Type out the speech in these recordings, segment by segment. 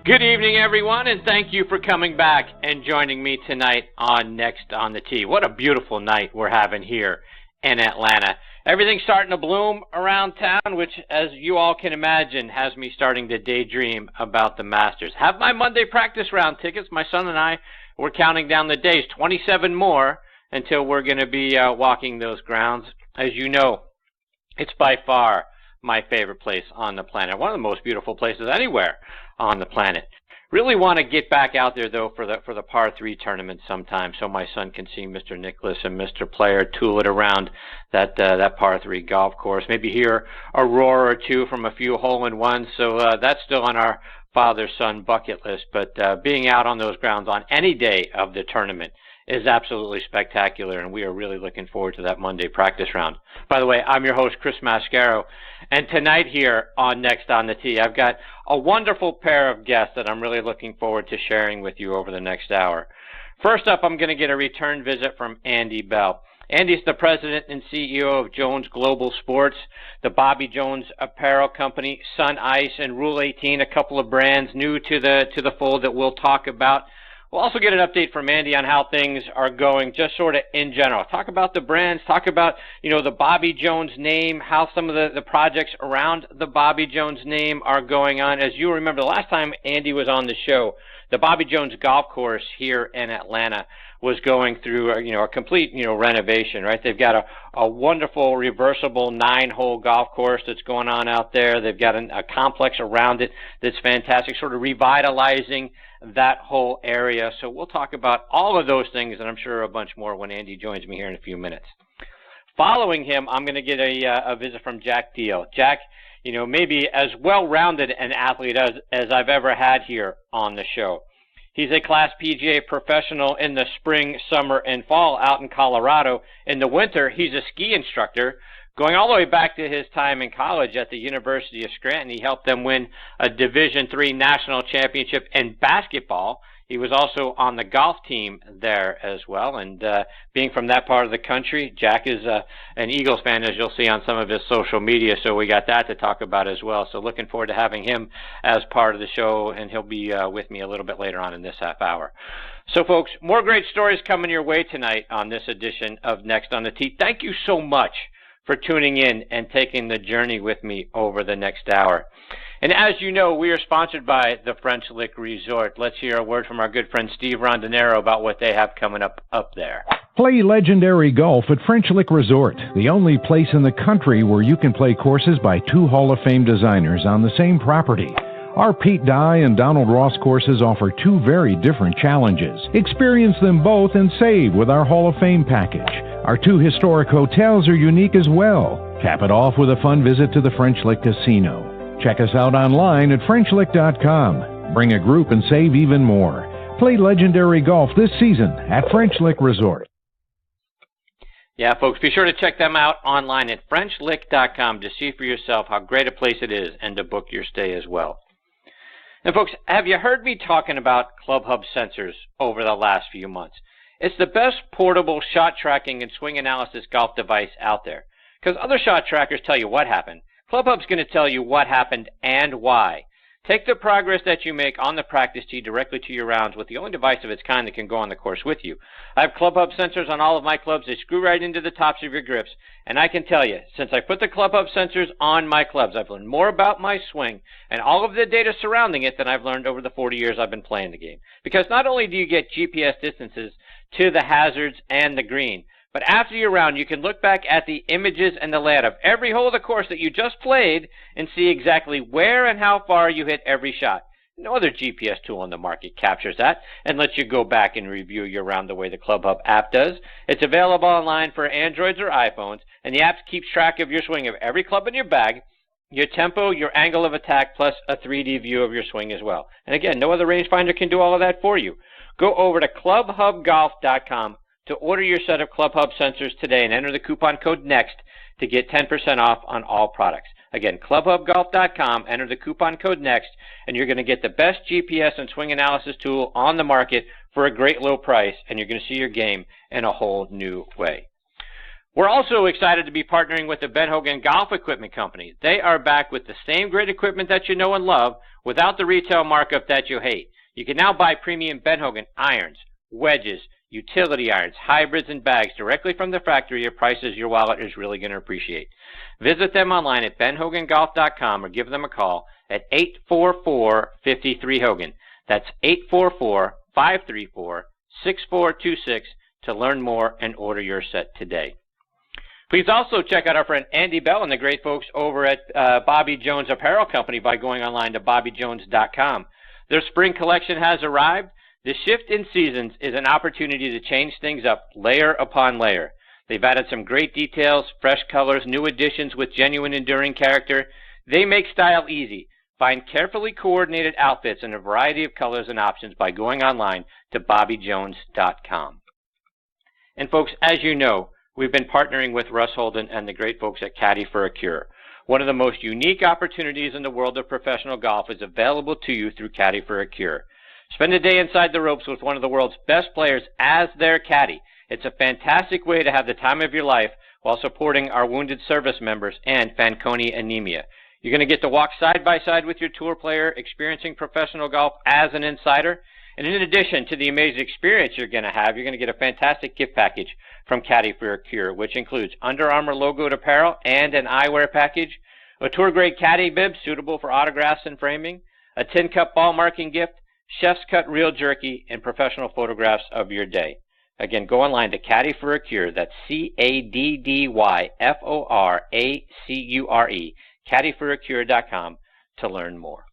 Good evening, everyone, and thank you for coming back and joining me tonight on Next on the Tee. What a beautiful night we're having here in Atlanta. Everything's starting to bloom around town, which, as you all can imagine, has me starting to daydream about the Masters. Have my Monday practice round tickets. My son and I, we're counting down the days, 27 more, until we're going to be walking those grounds. As you know, it's by far my favorite place on the planet, one of the most beautiful places anywhere on the planet. Really want to get back out there, though, for the par 3 tournament sometime, so my son can see Mr. Nicholas and Mr. Player tool it around that par 3 golf course. Maybe hear a roar or two from a few hole-in-ones. So that's still on our father-son bucket list. But being out on those grounds on any day of the tournament is absolutely spectacular, and we are really looking forward to that Monday practice round. By the way, I'm your host, Chris Mascaro, and tonight here on Next on the Tee, I've got a wonderful pair of guests that I'm really looking forward to sharing with you over the next hour. First up, I'm going to get a return visit from Andy Bell. Andy's the president and CEO of Jones Global Sports, the Bobby Jones Apparel Company, Sun Ice, and Rule 18, a couple of brands new to the fold that we'll talk about. We'll also get an update from Andy on how things are going, just sort of in general. Talk about the brands, talk about, the Bobby Jones name, how some of the projects around the Bobby Jones name are going on. As you remember, the last time Andy was on the show, the Bobby Jones golf course here in Atlanta was going through a complete renovation, right? They've got a wonderful reversible 9-hole golf course that's going on out there. They've got a complex around it that's fantastic, sort of revitalizing that whole area. So we'll talk about all of those things, and I'm sure a bunch more when Andy joins me here in a few minutes. Following him, I'm going to get a visit from Jack Diehl. Jack, maybe as well-rounded an athlete as I've ever had here on the show. He's a Class PGA professional in the spring, summer, and fall out in Colorado. In the winter, he's a ski instructor. Going all the way back to his time in college at the University of Scranton, he helped them win a Division III national championship in basketball. He was also on the golf team there as well. And being from that part of the country, Jack is an Eagles fan, as you'll see on some of his social media, so we got that to talk about as well. So looking forward to having him as part of the show, and he'll be with me a little bit later on in this half hour. So, folks, more great stories coming your way tonight on this edition of Next on the Tee. Thank you so much for tuning in and taking the journey with me over the next hour. And as you know, we are sponsored by the French Lick Resort. Let's hear a word from our good friend Steve Rondinero about what they have coming up there. Play legendary golf at French Lick Resort, the only place in the country where you can play courses by 2 Hall of Fame designers on the same property. Our Pete Dye and Donald Ross courses offer 2 very different challenges. Experience them both and save with our Hall of Fame package. Our 2 historic hotels are unique as well. Cap it off with a fun visit to the French Lick Casino. Check us out online at FrenchLick.com. Bring a group and save even more. Play legendary golf this season at French Lick Resort. Yeah, folks, be sure to check them out online at FrenchLick.com to see for yourself how great a place it is and to book your stay as well. And, folks, have you heard me talking about Club Hub sensors over the last few months? It's the best portable shot tracking and swing analysis golf device out there. Because other shot trackers tell you what happened. Club Hub's going to tell you what happened and why. Take the progress that you make on the practice tee directly to your rounds with the only device of its kind that can go on the course with you. I have Club Hub sensors on all of my clubs. They screw right into the tops of your grips. And I can tell you, since I put the Club Hub sensors on my clubs, I've learned more about my swing and all of the data surrounding it than I've learned over the 40 years I've been playing the game. Because not only do you get GPS distances to the hazards and the green, but after your round, you can look back at the images and the layout of every hole of the course that you just played and see exactly where and how far you hit every shot. No other GPS tool on the market captures that and lets you go back and review your round the way the Club Hub app does. It's available online for Androids or iPhones, and the app keeps track of your swing of every club in your bag, your tempo, your angle of attack, plus a 3D view of your swing as well. And again, no other rangefinder can do all of that for you. Go over to clubhubgolf.com to order your set of Club Hub sensors today and enter the coupon code NEXT to get 10% off on all products. Again, clubhubgolf.com, enter the coupon code NEXT, and you're going to get the best GPS and swing analysis tool on the market for a great low price, and you're going to see your game in a whole new way. We're also excited to be partnering with the Ben Hogan Golf Equipment Company. They are back with the same great equipment that you know and love without the retail markup that you hate. You can now buy premium Ben Hogan irons, wedges, utility irons, hybrids, and bags directly from the factory at prices your wallet is really going to appreciate. Visit them online at benhogangolf.com or give them a call at 844-53-HOGAN. That's 844-534-6426 to learn more and order your set today. Please also check out our friend Andy Bell and the great folks over at Bobby Jones Apparel Company by going online to bobbyjones.com. Their spring collection has arrived. The shift in seasons is an opportunity to change things up layer upon layer. They've added some great details, fresh colors, new additions with genuine enduring character. They make style easy. Find carefully coordinated outfits in a variety of colors and options by going online to bobbyjones.com. And folks, as you know, we've been partnering with Russ Holden and the great folks at Caddy for a Cure. One of the most unique opportunities in the world of professional golf is available to you through Caddy for a Cure. Spend a day inside the ropes with one of the world's best players as their caddy. It's a fantastic way to have the time of your life while supporting our wounded service members and Fanconi anemia. You're going to get to walk side by side with your tour player, experiencing professional golf as an insider. And in addition to the amazing experience you're going to get a fantastic gift package from Caddy for a Cure, which includes Under Armour logoed apparel and an eyewear package, a tour-grade caddy bib suitable for autographs and framing, a tin cup ball marking gift, chef's cut real jerky, and professional photographs of your day. Again, go online to Caddy for a Cure. That's CADDYFORACURE, caddyforacure.com to learn more.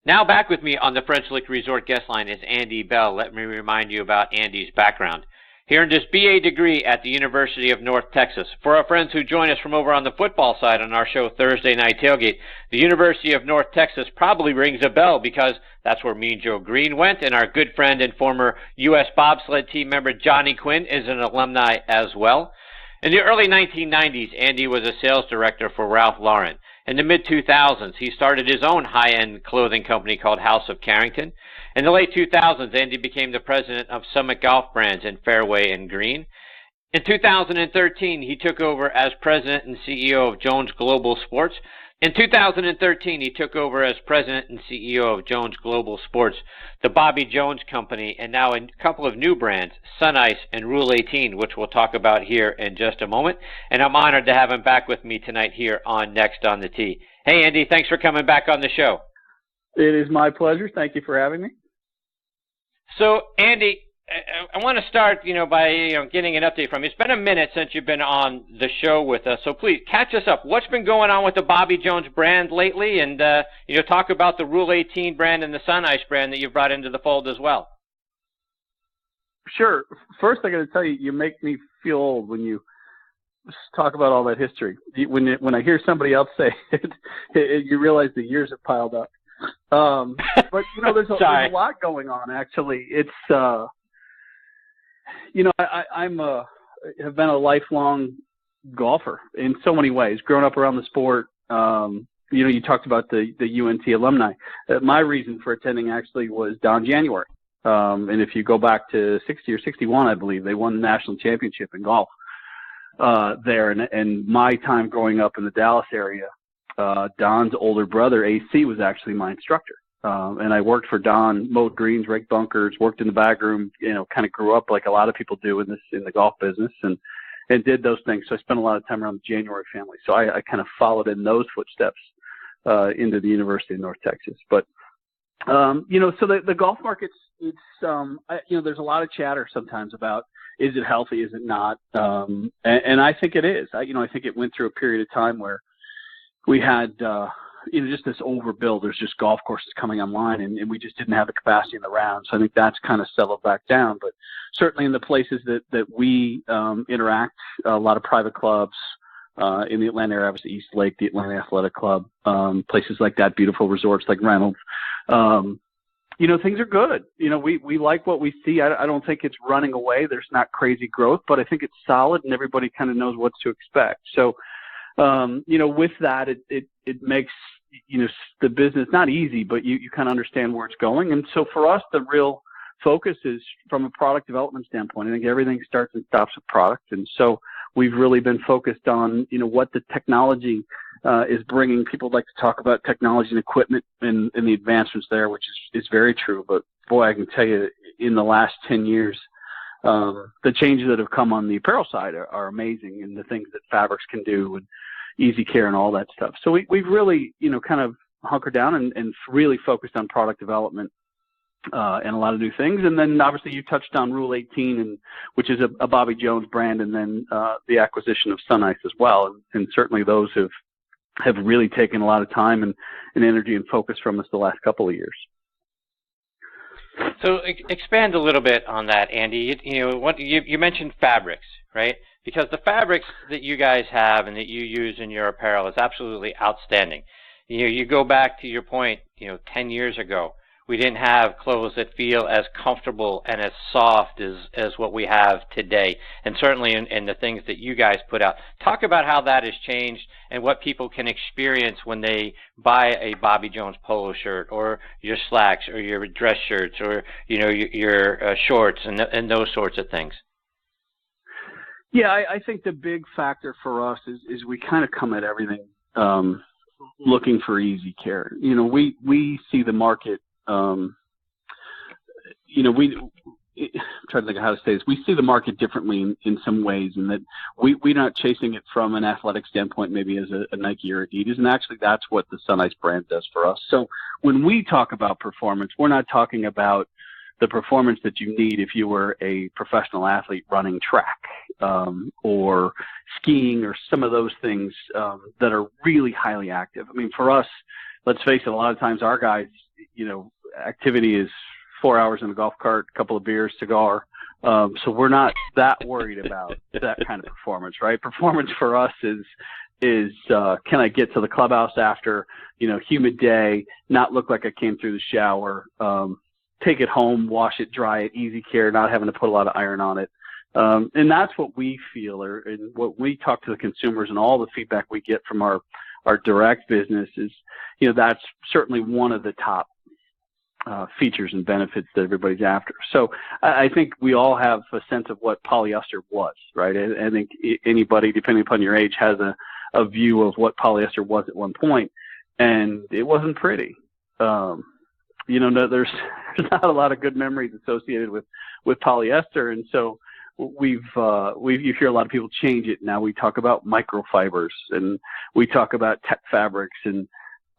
Now back with me on the French Lick Resort guest line is Andy Bell. Let me remind you about Andy's background. He earned his BA degree at the University of North Texas. For our friends who join us from over on the football side on our show Thursday Night Tailgate, the University of North Texas probably rings a bell because that's where Mean Joe Green went, and our good friend and former U.S. bobsled team member Johnny Quinn is an alumni as well. In the early 1990s, Andy was a sales director for Ralph Lauren. In the mid-2000s, he started his own high-end clothing company called House of Carrington. In the late 2000s, Andy became the president of Summit Golf Brands in Fairway and Green. In 2013, he took over as president and CEO of Jones Global Sports. In 2013, he took over as president and CEO of Jones Global Sports, the Bobby Jones Company, and now a couple of new brands, Sun Ice and Rule 18, which we'll talk about here in just a moment. And I'm honored to have him back with me tonight here on Next on the Tee. Hey, Andy, thanks for coming back on the show. It is my pleasure. Thank you for having me. So, Andy, I want to start, by getting an update from you. It's been a minute since you've been on the show with us, so please catch us up. What's been going on with the Bobby Jones brand lately, and talk about the Rule 18 brand and the Sun Ice brand that you've brought into the fold as well. Sure. First, I got to tell you, you make me feel old when you talk about all that history. When I hear somebody else say it, you realize the years have piled up. But there's a lot going on. Actually, it's. Have been a lifelong golfer in so many ways. Grown up around the sport, you talked about the UNT alumni. My reason for attending actually was Don January. And if you go back to 60 or 61, I believe, they won the national championship in golf there. And my time growing up in the Dallas area, Don's older brother, AC, was actually my instructor. And I worked for Don, mowed greens, raked bunkers, worked in the bag room, kind of grew up like a lot of people do in the golf business and did those things. So I spent a lot of time around the January family. So I kind of followed in those footsteps into the University of North Texas. But, so the golf market's, there's a lot of chatter sometimes about, is it healthy, is it not? And I think it is. I think it went through a period of time where we had, just this overbuild. There's just golf courses coming online, and we just didn't have the capacity in the round. So I think that's kind of settled back down. But certainly in the places that we interact, a lot of private clubs in the Atlanta area, obviously East Lake, the Atlanta Athletic Club, places like that, beautiful resorts like Reynolds. Things are good. We like what we see. I don't think it's running away. There's not crazy growth, but I think it's solid, and everybody kind of knows what to expect. So, with that, it makes, the business not easy, but you kind of understand where it's going. And so for us, the real focus is from a product development standpoint. I think everything starts and stops with product. And so we've really been focused on, what the technology is bringing. People like to talk about technology and equipment and the advancements there, which is very true. But boy, I can tell you in the last 10 years, the changes that have come on the apparel side are amazing, and the things that fabrics can do and easy care and all that stuff. So we've really, kind of hunkered down and really focused on product development and a lot of new things. And then obviously you touched on Rule 18, which is a Bobby Jones brand, and then the acquisition of Sun Ice as well. And certainly those have really taken a lot of time and energy and focus from us the last couple of years. So expand a little bit on that, Andy. You mentioned fabrics, right? Because the fabrics that you guys have and that you use in your apparel is absolutely outstanding. You go back to your point, 10 years ago, we didn't have clothes that feel as comfortable and as soft as what we have today, and certainly in the things that you guys put out. Talk about how that has changed and what people can experience when they buy a Bobby Jones polo shirt, or your slacks, or your dress shirts, or your shorts and those sorts of things. Yeah, I think the big factor for us is we kind of come at everything looking for easy care. We see the market. I'm trying to think of how to say this. We see the market differently in some ways, in that we're not chasing it from an athletic standpoint, maybe as a Nike or Adidas, and actually that's what the Sun Ice brand does for us. So when we talk about performance, we're not talking about the performance that you need if you were a professional athlete running track or skiing, or some of those things that are really highly active. I mean, for us, let's face it, a lot of times our guys, activity is 4 hours in a golf cart, a couple of beers, cigar. So we're not that worried about that kind of performance, right? Performance for us is can I get to the clubhouse after, humid day, not look like I came through the shower, take it home, wash it, dry it, easy care, not having to put a lot of iron on it. And that's what we feel, and what we talk to the consumers, and all the feedback we get from our direct business is, that's certainly one of the top features and benefits that everybody's after. So I think we all have a sense of what polyester was, right? I think anybody, depending upon your age, has a view of what polyester was at one point, and it wasn't pretty. There's not a lot of good memories associated with polyester, and so you hear a lot of people change it. Now we talk about microfibers, and we talk about tech fabrics, and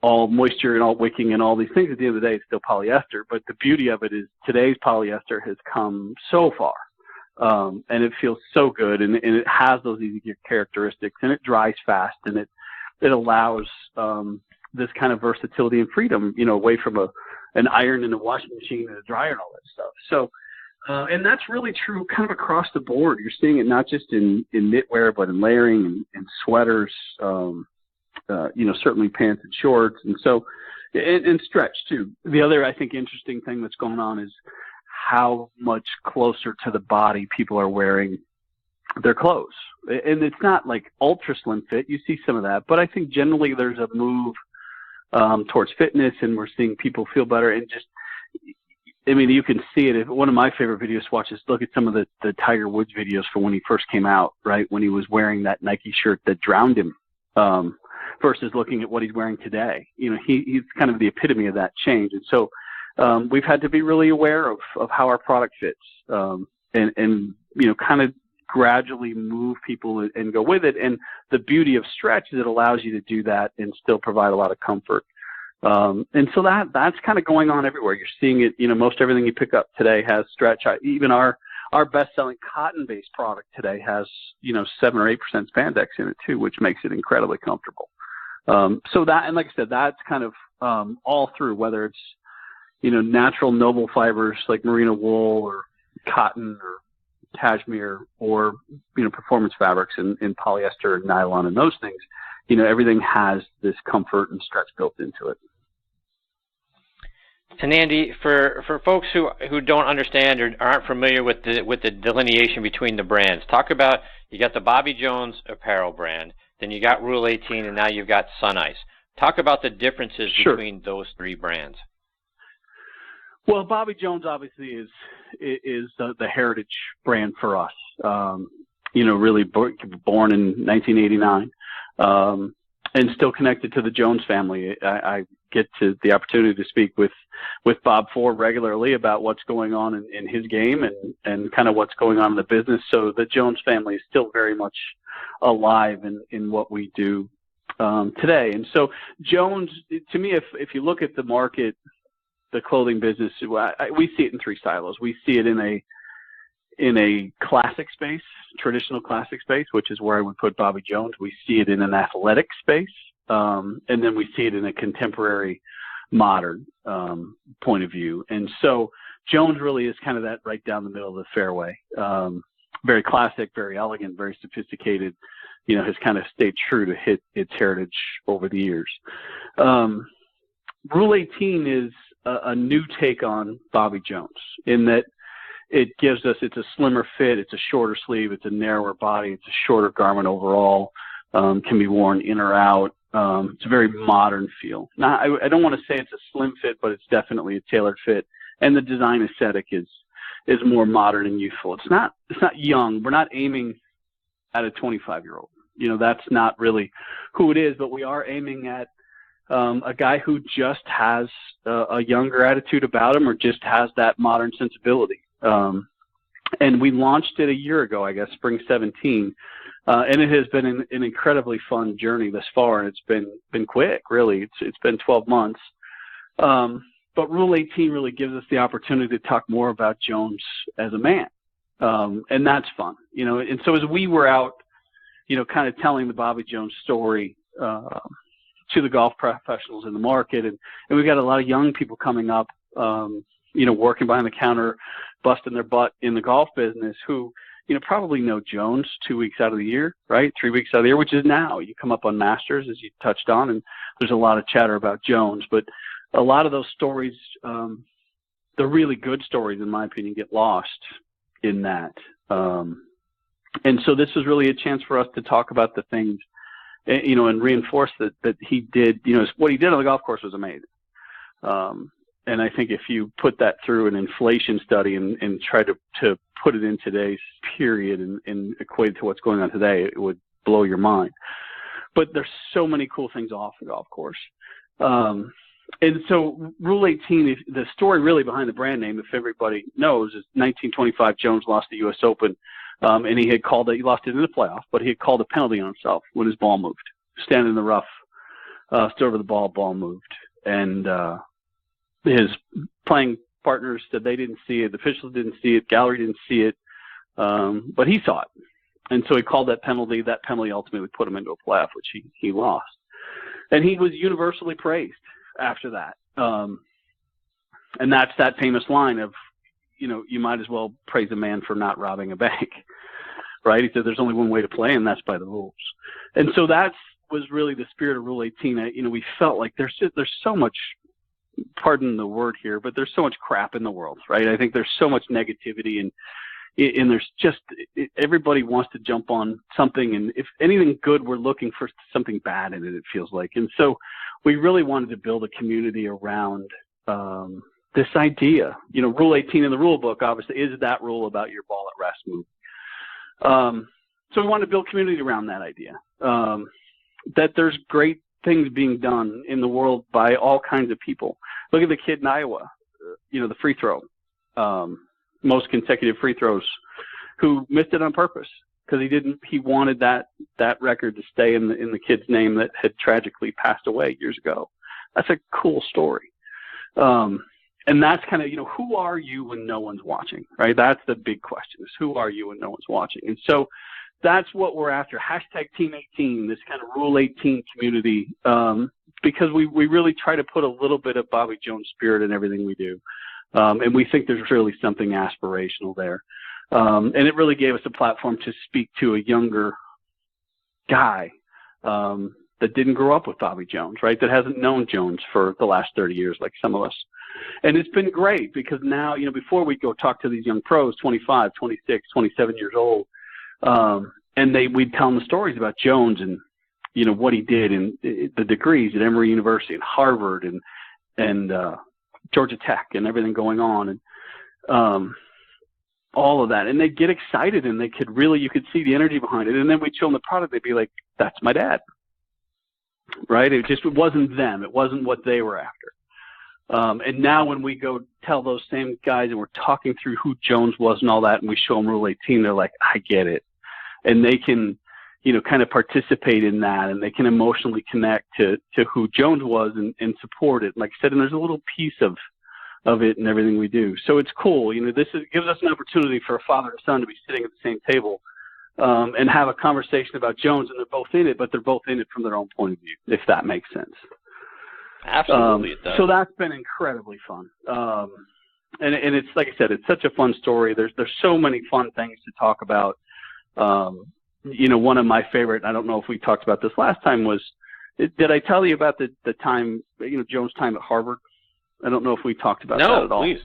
all moisture and all wicking and all these things. At the end of the day, it's still polyester. But the beauty of it is today's polyester has come so far, and it feels so good, and it has those easy characteristics, and it dries fast, and it allows this kind of versatility and freedom, away from an iron and a washing machine and a dryer and all that stuff. So, and that's really true kind of across the board. You're seeing it not just in knitwear, but in layering and sweaters, certainly pants and shorts. And so, and stretch too. The other, I think, interesting thing that's going on is how much closer to the body people are wearing their clothes. And it's not like ultra slim fit. You see some of that, but I think generally there's a move towards fitness, and we're seeing people feel better. And just, I mean, you can see it. One of my favorite videos to watch is look at some of the Tiger Woods videos from when he first came out, right? When he was wearing that Nike shirt that drowned him, versus looking at what he's wearing today. He's kind of the epitome of that change. And so we've had to be really aware of how our product fits, and kind of gradually move people and go with it. And the beauty of stretch is it allows you to do that and still provide a lot of comfort. And so that's kind of going on everywhere. You're seeing it, most everything you pick up today has stretch. Even our best-selling cotton-based product today has, 7 or 8% spandex in it too, which makes it incredibly comfortable. So that, and like I said, that's kind of all through, whether it's, natural noble fibers like merino wool or cotton or cashmere, or, performance fabrics in polyester and nylon and those things. Everything has this comfort and stretch built into it. And Andy, for folks who don't understand or aren't familiar with the delineation between the brands, talk about, you got the Bobby Jones apparel brand, then you got Rule 18, and now you've got Sun Ice. Talk about the differences Sure. between those three brands. Well, Bobby Jones obviously is the heritage brand for us. Really born in 1989, and still connected to the Jones family. I get to the opportunity to speak with Bob Ford regularly about what's going on in his game and kind of what's going on in the business. So the Jones family is still very much alive in what we do today. And so Jones, to me, if you look at the market, the clothing business, we see it in three silos. We see it in a classic space, traditional classic space, which is where I would put Bobby Jones. We see it in an athletic space, and then we see it in a contemporary, modern point of view. And so Jones really is kind of that right down the middle of the fairway. Very classic, very elegant, very sophisticated. Has kind of stayed true to hit its heritage over the years. Rule 18 is a new take on Bobby Jones in that it gives us, it's a slimmer fit, it's a shorter sleeve, it's a narrower body, it's a shorter garment overall, can be worn in or out. It's a very modern feel. Now, I don't want to say it's a slim fit, but it's definitely a tailored fit. And the design aesthetic is more modern and youthful. It's not young. We're not aiming at a 25-year-old. That's not really who it is, but we are aiming at a guy who just has a younger attitude about him or just has that modern sensibility. And we launched it a year ago, I guess, spring 17. And it has been an incredibly fun journey thus far, and it's been quick, really. It's been 12 months. But Rule 18 really gives us the opportunity to talk more about Jones as a man. And that's fun, And so as we were out, kind of telling the Bobby Jones story to the golf professionals in the market, and we've got a lot of young people coming up, working behind the counter, busting their butt in the golf business who, probably know Jones 2 weeks out of the year, right? 3 weeks out of the year, which is now. You come up on Masters, as you touched on, and there's a lot of chatter about Jones. But a lot of those stories, the really good stories, in my opinion, get lost in that. And so this was really a chance for us to talk about the things, and reinforce that he did, what he did on the golf course was amazing. And I think if you put that through an inflation study and try to put it in today's period and equate it to what's going on today, it would blow your mind. But there's so many cool things off the golf course. And so Rule 18, the story really behind the brand name, if everybody knows, is 1925 Jones lost the U.S. Open, and he lost it in the playoff, but he had called a penalty on himself when his ball moved. Standing in the rough, stood over the ball moved. And his playing partners said they didn't see it, the officials didn't see it, gallery didn't see it, but he saw it. And so he called that penalty. That penalty ultimately put him into a playoff, which he lost. And he was universally praised after that. And that's that famous line of, you might as well praise a man for not robbing a bank, right? He said there's only one way to play, and that's by the rules. And so that was really the spirit of Rule 18. We felt like there's so much, pardon the word here, but there's so much crap in the world, right? I think there's so much negativity, and there's just, everybody wants to jump on something, and if anything good, we're looking for something bad in it, it feels like. And so we really wanted to build a community around this idea. Rule 18 in the rule book, obviously, is that rule about your ball at rest move. So we wanted to build community around that idea, that there's great things being done in the world by all kinds of people. Look at the kid in Iowa, the free throw, most consecutive free throws, who missed it on purpose because he wanted that record to stay in the kid's name that had tragically passed away years ago. That's a cool story. And that's kind of, who are you when no one's watching, right? That's the big question, is who are you when no one's watching? And so that's what we're after. #Team 18, this kind of Rule 18 community, because we really try to put a little bit of Bobby Jones spirit in everything we do. And we think there's really something aspirational there. And it really gave us a platform to speak to a younger guy that didn't grow up with Bobby Jones, right? That hasn't known Jones for the last 30 years like some of us. And it's been great because now, before we go talk to these young pros, 25, 26, 27 years old, and we'd tell them the stories about Jones and, what he did and the degrees at Emory University and Harvard and Georgia Tech and everything going on, and all of that. And they'd get excited, and you could see the energy behind it. And then we'd show them the product. They'd be like, that's my dad, right? It wasn't them. It wasn't what they were after. And now when we go tell those same guys and we're talking through who Jones was and all that, and we show them Rule 18, they're like, I get it. And they can, kind of participate in that, and they can emotionally connect to who Jones was and support it. Like I said, and there's a little piece of it and everything we do. So it's cool. This gives us an opportunity for a father and son to be sitting at the same table and have a conversation about Jones, and they're both in it, but they're both in it from their own point of view, if that makes sense. Absolutely, it does. So that's been incredibly fun. And it's, like I said, it's such a fun story. There's so many fun things to talk about. One of my favorite, I don't know if we talked about this last time, did I tell you about the time, Jones' time at Harvard? I don't know if we talked about that at all. No, please.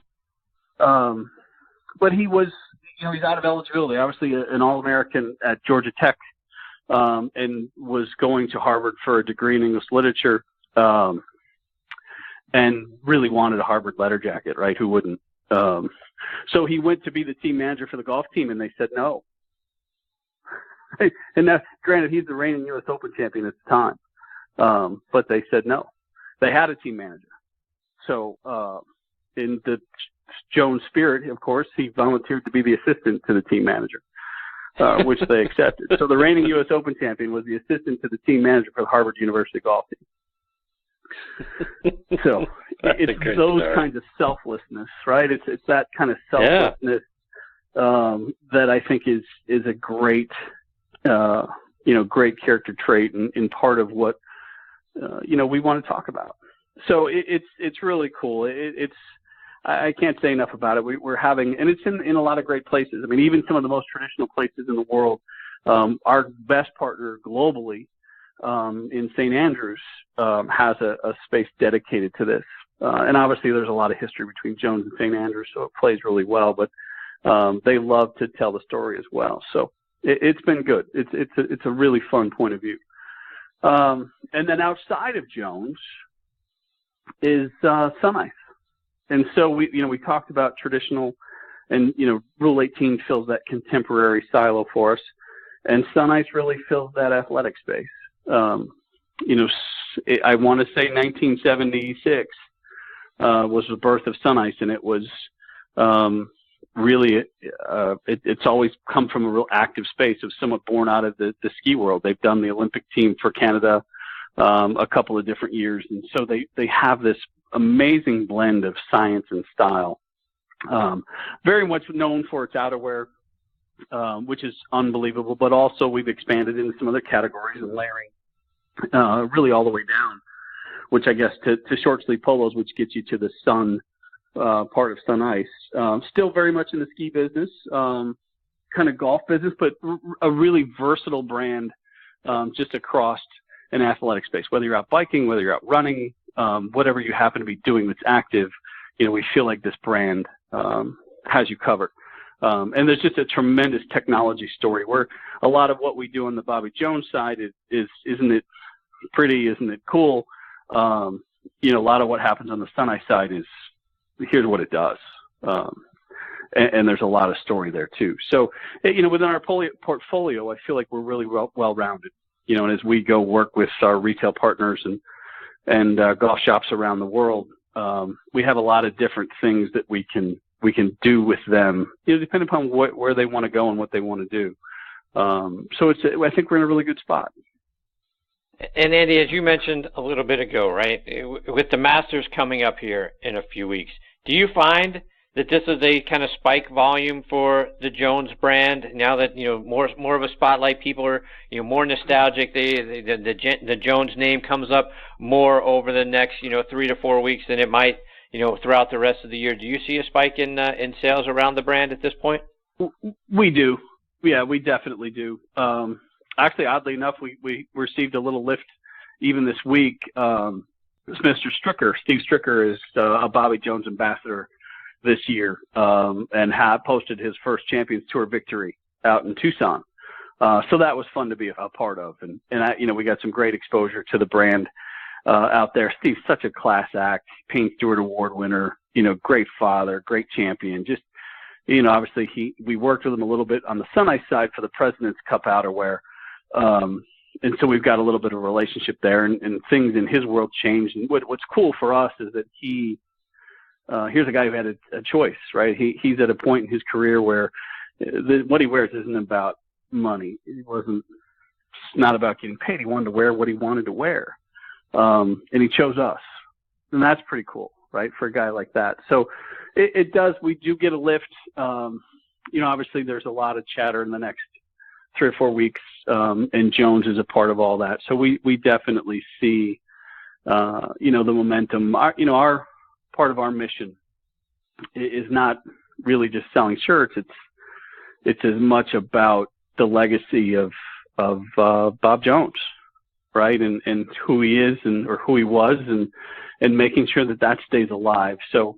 But he was, he's out of eligibility, obviously an All-American at Georgia Tech, and was going to Harvard for a degree in English literature, and really wanted a Harvard letter jacket, right? Who wouldn't? So he went to be the team manager for the golf team, and they said no. And now, granted, he's the reigning U.S. Open champion at the time, but they said no. They had a team manager. So in the Jones spirit, of course, he volunteered to be the assistant to the team manager, which they accepted. So the reigning U.S. Open champion was the assistant to the team manager for the Harvard University golf team. So it's those kinds of selflessness, right? It's that kind of selflessness that I think is a great, great character trait and part of what, we want to talk about. So it's really cool. I can't say enough about it. We're having, and it's in a lot of great places. I mean, even some of the most traditional places in the world, our best partner globally, in St. Andrews, has a space dedicated to this. And obviously there's a lot of history between Jones and St. Andrews, so it plays really well, but they love to tell the story as well. So it's been good. It's a really fun point of view. And then outside of Jones is Sun Ice. And so we talked about traditional, and Rule 18 fills that contemporary silo for us, and Sun Ice really fills that athletic space. I want to say 1976 was the birth of Sun Ice, and it was really it's always come from a real active space. It was somewhat born out of the ski world. They've done the Olympic team for Canada a couple of different years, and so they have this amazing blend of science and style. Very much known for its outerwear, which is unbelievable, but also we've expanded into some other categories and layering really all the way down, which I guess to short sleeve polos, which gets you to the sun part of Sun Ice. Still very much in the ski business, kind of golf business, but a really versatile brand just across an athletic space. Whether you're out biking, whether you're out running, whatever you happen to be doing that's active, we feel like this brand has you covered. And there's just a tremendous technology story where a lot of what we do on the Bobby Jones side is isn't it pretty, isn't it cool? A lot of what happens on the Sun Ice side is here's what it does. And there's a lot of story there too. So, within our portfolio, I feel like we're really well-rounded, and as we go work with our retail partners and golf shops around the world, we have a lot of different things that we can do with them, depending upon where they want to go and what they want to do. So I think we're in a really good spot. And Andy, as you mentioned a little bit ago, right, with the Masters coming up here in a few weeks, do you find that this is a kind of spike volume for the Jones brand now that more of a spotlight? People are more nostalgic. The Jones name comes up more over the next 3 to 4 weeks than it might throughout the rest of the year. Do you see a spike in sales around the brand at this point? We do. Yeah, we definitely do. Actually, oddly enough, we received a little lift even this week. Mr. Stricker, Steve Stricker, is a Bobby Jones ambassador this year, and posted his first Champions Tour victory out in Tucson. So that was fun to be a part of, and we got some great exposure to the brand out there. Steve's such a class act, Payne Stewart Award winner, great father, great champion. Just, obviously we worked with him a little bit on the Sun Ice side for the President's Cup outerwear. And so we've got a little bit of a relationship there, and things in his world changed. And what's cool for us is that here's a guy who had a choice, right? He's at a point in his career where what he wears isn't about money. It's not about getting paid. He wanted to wear what he wanted to wear. And he chose us. And that's pretty cool, right, for a guy like that. So we do get a lift. Obviously there's a lot of chatter in the next 3 or 4 weeks, and Jones is a part of all that. So we definitely see, the momentum. Our part of our mission is not really just selling shirts. It's as much about the legacy of Bob Jones, right, and who he is or who he was, and making sure that stays alive. So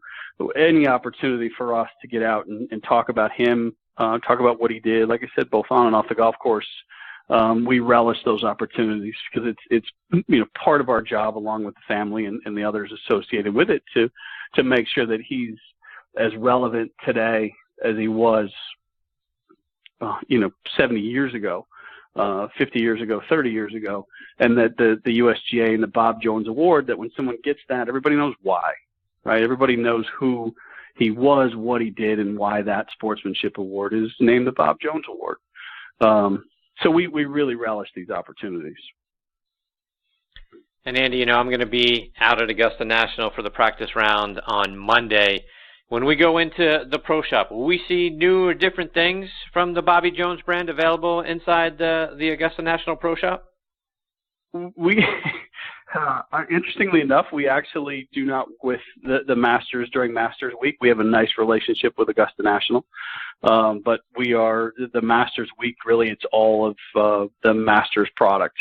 any opportunity for us to get out and talk about him, talk about what he did, like I said, both on and off the golf course, we relish those opportunities because it's part of our job, along with the family and the others associated with it, to make sure that he's as relevant today as he was 70 years ago, 50 years ago, 30 years ago, and that the USGA and the Bob Jones Award, that when someone gets that, everybody knows why, right? Everybody knows who he was, what he did, and why that sportsmanship award is named the Bob Jones Award. So we really relish these opportunities. And Andy, I'm going to be out at Augusta National for the practice round on Monday. When we go into the pro shop, will we see new or different things from the Bobby Jones brand available inside the Augusta National Pro Shop? We, interestingly enough, we actually do not with the Masters during Masters Week. We have a nice relationship with Augusta National, but the Masters Week. Really, it's all of the Masters product.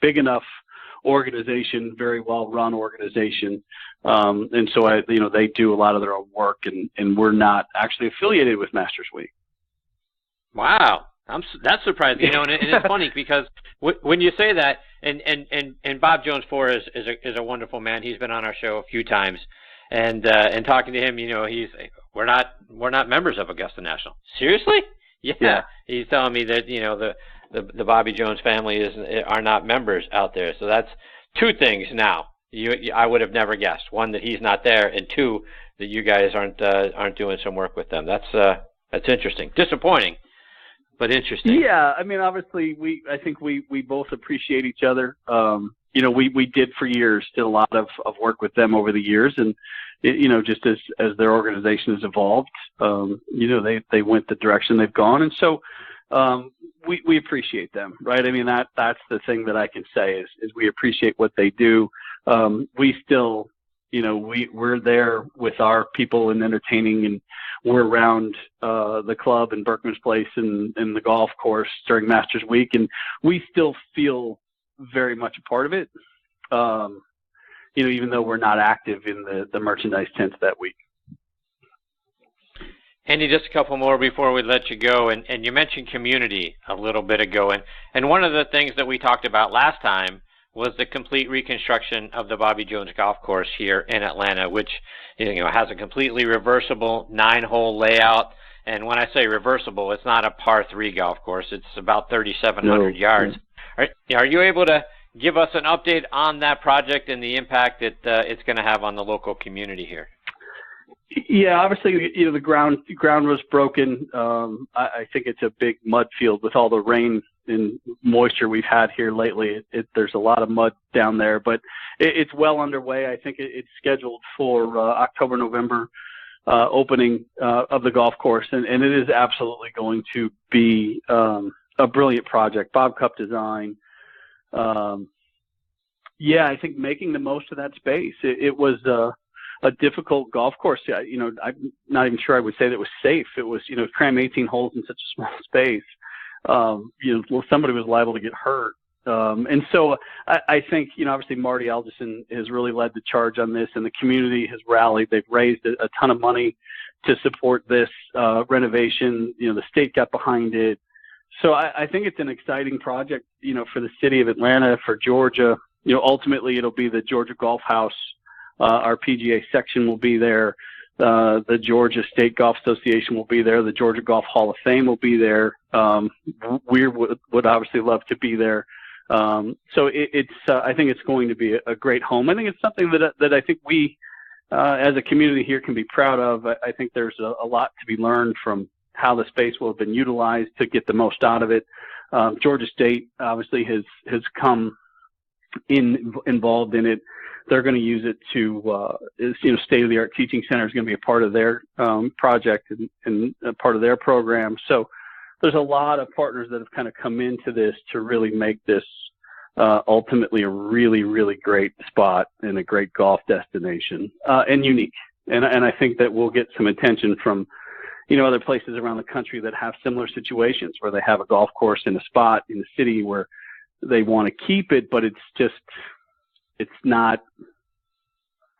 Big enough organization, very well run organization, and so they do a lot of their own work, and we're not actually affiliated with Masters Week. Wow. That's surprising, and it's funny because when you say that, and Bob Jones is a wonderful man. He's been on our show a few times, and talking to him, we're not members of Augusta National. Seriously? Yeah. He's telling me that the Bobby Jones family are not members out there. So that's two things now. I would have never guessed. One, that he's not there, and two, that you guys aren't doing some work with them. That's interesting. Disappointing, but interesting. Yeah, I mean, obviously, I think we both appreciate each other. We did for years, did a lot of work with them over the years, and just as their organization has evolved, they went the direction they've gone, and so we appreciate them, right? I mean, that's the thing that I can say is we appreciate what they do. We still, we're there with our people and entertaining, and we're around the club and Berkman's Place and the golf course during Masters Week, and we still feel very much a part of it, even though we're not active in the merchandise tents that week. Andy, just a couple more before we let you go, and you mentioned community a little bit ago, and one of the things that we talked about last time was the complete reconstruction of the Bobby Jones golf course here in Atlanta, which has a completely reversible 9-hole layout. And when I say reversible, it's not a par 3 golf course. It's about 3,700 yards. Are you able to give us an update on that project and the impact that it's going to have on the local community here? Yeah, obviously, the ground was broken. I think it's a big mud field with all the rain and moisture we've had here lately. There's a lot of mud down there, but it's well underway. I think it's scheduled for October, November opening of the golf course, and it is absolutely going to be a brilliant project. Bob Cup design. Yeah, I think making the most of that space. It was a difficult golf course. I'm not even sure I would say that it was safe. It was, cram 18 holes in such a small space. Somebody was liable to get hurt. And so I think, obviously Marty Alderson has really led the charge on this, and the community has rallied. They've raised a ton of money to support this renovation. The state got behind it. So I think it's an exciting project, for the city of Atlanta, for Georgia. Ultimately it'll be the Georgia Golf House. Our PGA section will be there. The Georgia State Golf Association will be there. The Georgia Golf Hall of Fame will be there. We would obviously love to be there. So I think it's going to be a great home. I think it's something that I think we, as a community here, can be proud of. I think there's a lot to be learned from how the space will have been utilized to get the most out of it. Georgia State obviously has come involved in it. They're going to use it to, state-of-the-art teaching center is going to be a part of their project and a part of their program. So there's a lot of partners that have kind of come into this to really make this ultimately a really, really great spot and a great golf destination and unique. And I think that we'll get some attention from, other places around the country that have similar situations where they have a golf course in a spot in the city where they want to keep it, but it's not,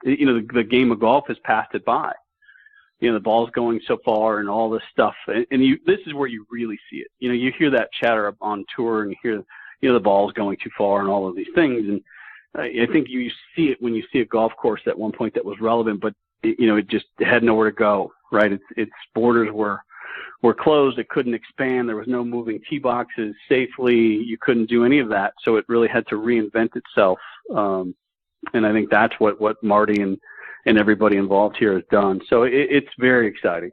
the game of golf has passed it by. The ball's going so far and all this stuff. And this is where you really see it. You hear that chatter on tour and you hear, the ball's going too far and all of these things. And I think you see it when you see a golf course at one point that was relevant, but it just had nowhere to go, right? Its borders were closed. It couldn't expand. There was no moving tee boxes safely. You couldn't do any of that. So it really had to reinvent itself. And I think that's what Marty and everybody involved here has done. So it's very exciting.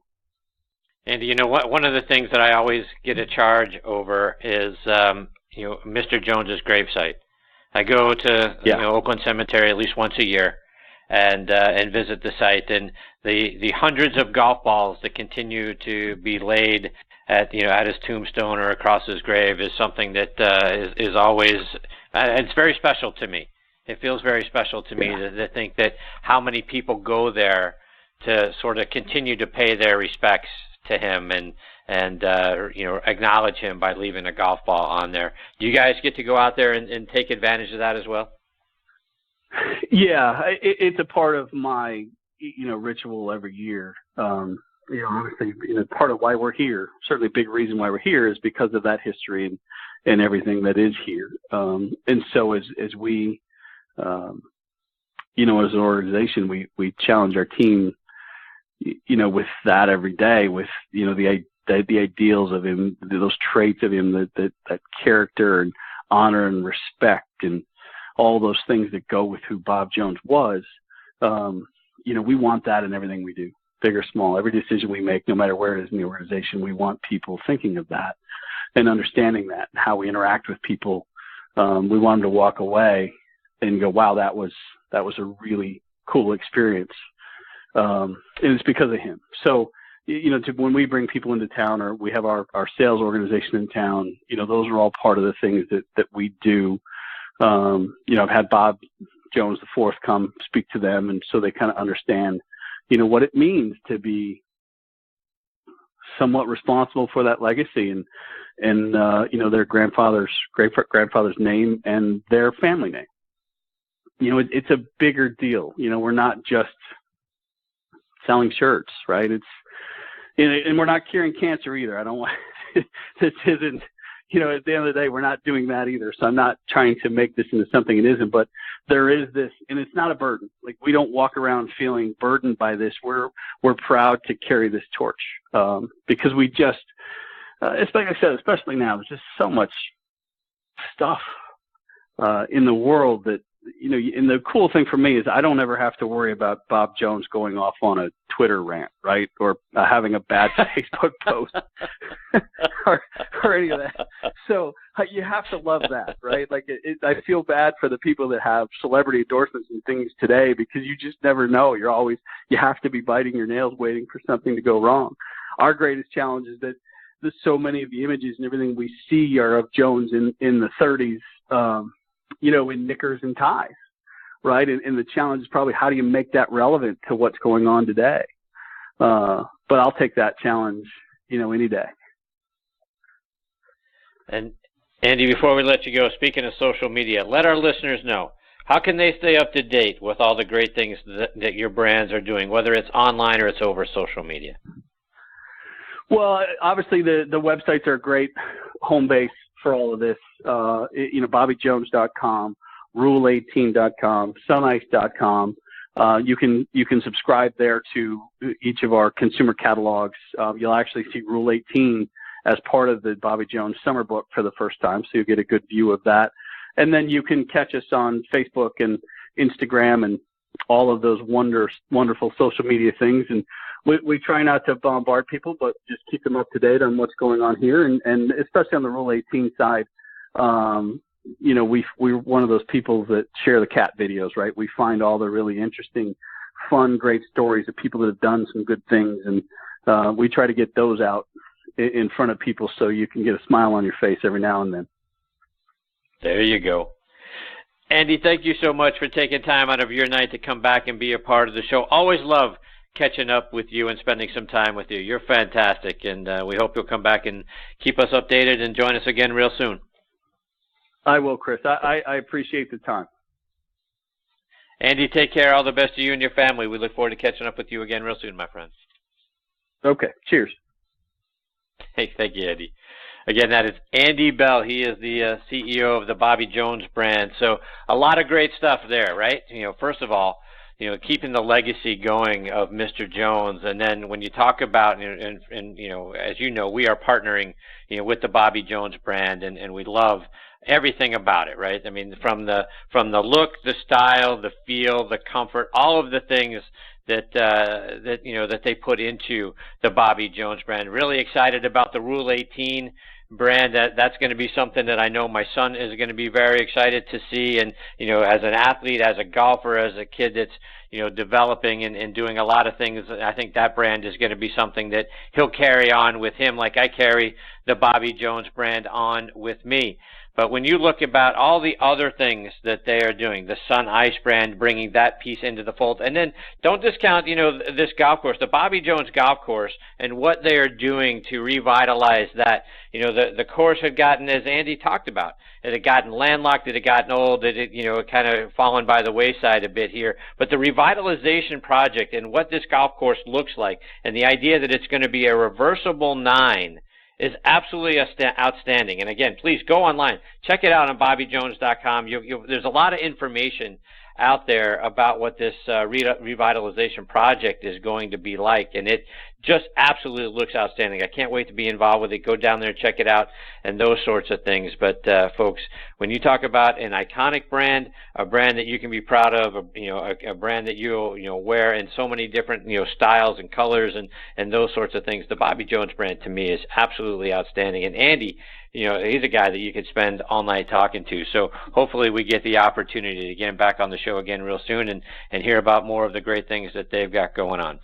And one of the things that I always get a charge over is, Mr. Jones's gravesite. I go to Oakland Cemetery at least once a year and visit the site, and the hundreds of golf balls that continue to be laid at his tombstone or across his grave is something that is always, it's very special to me. It feels very special to me to think that how many people go there to sort of continue to pay their respects to him and acknowledge him by leaving a golf ball on there. Do you guys get to go out there and take advantage of that as well? Yeah, it's a part of my ritual every year. Honestly, part of why we're here, certainly a big reason why we're here, is because of that history and everything that is here. And so as we as an organization, we challenge our team, with that every day, with, the ideals of him, those traits of him, that character and honor and respect and all those things that go with who Bob Jones was. We want that in everything we do, big or small. Every decision we make, no matter where it is in the organization, we want people thinking of that and understanding that, and how we interact with people. We want them to walk away and go, wow, that was a really cool experience. And it's because of him. So, when we bring people into town, or we have our sales organization in town, those are all part of the things that we do. I've had Bob Jones IV come speak to them, and so they kind of understand, what it means to be somewhat responsible for that legacy and their great-grandfather's name and their family name. It's a bigger deal. We're not just selling shirts, right? And we're not curing cancer either. I don't want, this isn't, at the end of the day, we're not doing that either. So I'm not trying to make this into something it isn't, but there is this, and it's not a burden. Like, we don't walk around feeling burdened by this. We're proud to carry this torch, because we just, it's like I said, especially now, there's just so much stuff in the world that, and the cool thing for me is I don't ever have to worry about Bob Jones going off on a Twitter rant, right? Or having a bad Facebook post or any of that. So you have to love that, right? Like, I feel bad for the people that have celebrity endorsements and things today, because you just never know. You have to be biting your nails waiting for something to go wrong. Our greatest challenge is that so many of the images and everything we see are of Jones in the 30s, in knickers and ties, right? And the challenge is probably, how do you make that relevant to what's going on today? But I'll take that challenge, any day. And Andy, before we let you go, speaking of social media, let our listeners know, how can they stay up to date with all the great things that your brands are doing, whether it's online or it's over social media? Well, obviously the websites are a great home base for all of this. BobbyJones.com, Rule18.com, Sunice.com. You can subscribe there to each of our consumer catalogs. You'll actually see Rule 18 as part of the Bobby Jones summer book for the first time, so you'll get a good view of that. And then you can catch us on Facebook and Instagram and all of those wonderful social media things. And we try not to bombard people, but just keep them up to date on what's going on here. And especially on the Rule 18 side, we're one of those people that share the cat videos, right? We find all the really interesting, fun, great stories of people that have done some good things. And we try to get those out in front of people so you can get a smile on your face every now and then. There you go. Andy, thank you so much for taking time out of your night to come back and be a part of the show. Always love catching up with you and spending some time with you. You're fantastic, and we hope you'll come back and keep us updated and join us again real soon. I will, Chris. I appreciate the time. Andy, take care. All the best to you and your family. We look forward to catching up with you again real soon, my friend. Okay. Cheers. Hey, thank you, Andy. Again, that is Andy Bell. He is the CEO of the Bobby Jones brand. So a lot of great stuff there, right? First of all, keeping the legacy going of Mr. Jones. And then when you talk about, and as you know, we are partnering, with the Bobby Jones brand, and we love everything about it, right? I mean, from the look, the style, the feel, the comfort, all of the things that they put into the Bobby Jones brand. Really excited about the Rule 18 brand. That's going to be something that I know my son is going to be very excited to see. And as an athlete, as a golfer, as a kid that's developing and doing a lot of things, I think that brand is going to be something that he'll carry on with him, like I carry the Bobby Jones brand on with me. But when you look about all the other things that they are doing, the Sun Ice brand, bringing that piece into the fold, and then don't discount, this golf course, the Bobby Jones golf course, and what they are doing to revitalize that. The course had gotten, as Andy talked about, it had gotten landlocked, it had gotten old, it had, kind of fallen by the wayside a bit here. But the revitalization project and what this golf course looks like, and the idea that it's going to be a reversible 9, is absolutely outstanding. And again, please go online, check it out on BobbyJones.com. There's a lot of information out there about what this revitalization project is going to be like, and it just absolutely looks outstanding. I can't wait to be involved with it. Go down there and check it out and those sorts of things. But folks, when you talk about an iconic brand, a brand that you can be proud of, a brand that you'll wear in so many different styles and colors and those sorts of things, the Bobby Jones brand to me is absolutely outstanding. And Andy, he's a guy that you could spend all night talking to. So hopefully we get the opportunity to get him back on the show again real soon and hear about more of the great things that they've got going on.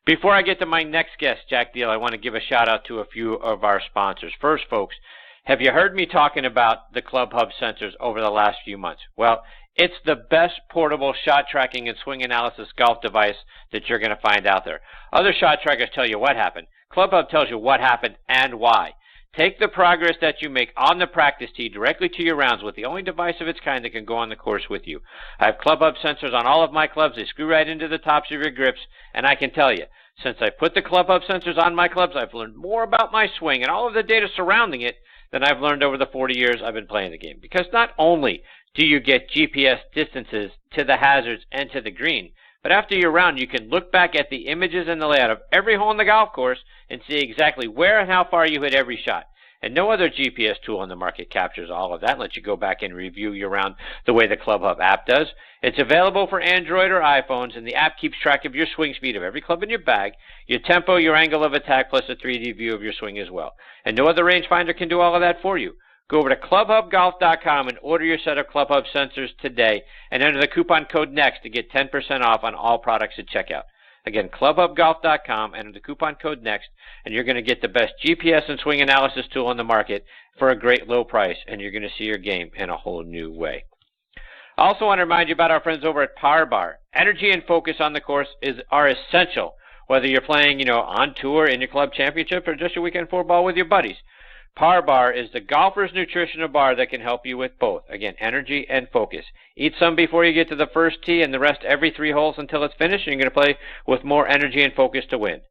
Before I get to my next guest, Jack Diehl, I want to give a shout out to a few of our sponsors. First, folks, have you heard me talking about the Club Hub sensors over the last few months? Well, it's the best portable shot tracking and swing analysis golf device that you're going to find out there. Other shot trackers tell you what happened. Club Hub tells you what happened and why. Take the progress that you make on the practice tee directly to your rounds with the only device of its kind that can go on the course with you. I have Club Hub sensors on all of my clubs. They screw right into the tops of your grips, and I can tell you, since I put the Club Hub sensors on my clubs, I've learned more about my swing and all of the data surrounding it than I've learned over the 40 years I've been playing the game. Because not only do you get GPS distances to the hazards and to the green, but after your round, you can look back at the images and the layout of every hole in the golf course and see exactly where and how far you hit every shot. And no other GPS tool on the market captures all of that and lets you go back and review your round the way the Club Hub app does. It's available for Android or iPhones, and the app keeps track of your swing speed of every club in your bag, your tempo, your angle of attack, plus a 3D view of your swing as well. And no other rangefinder can do all of that for you. Go over to clubhubgolf.com and order your set of Club Hub sensors today and enter the coupon code NEXT to get 10% off on all products at checkout. Again, clubhubgolf.com, enter the coupon code NEXT, and you're going to get the best GPS and swing analysis tool on the market for a great low price, and you're going to see your game in a whole new way. I also want to remind you about our friends over at Power Bar. Energy and focus on the course are essential, whether you're playing, on tour, in your club championship, or just your weekend 4-ball with your buddies. Power Bar is the golfer's nutritional bar that can help you with both. Again, energy and focus. Eat some before you get to the first tee and the rest every 3 holes until it's finished, and you're going to play with more energy and focus to win.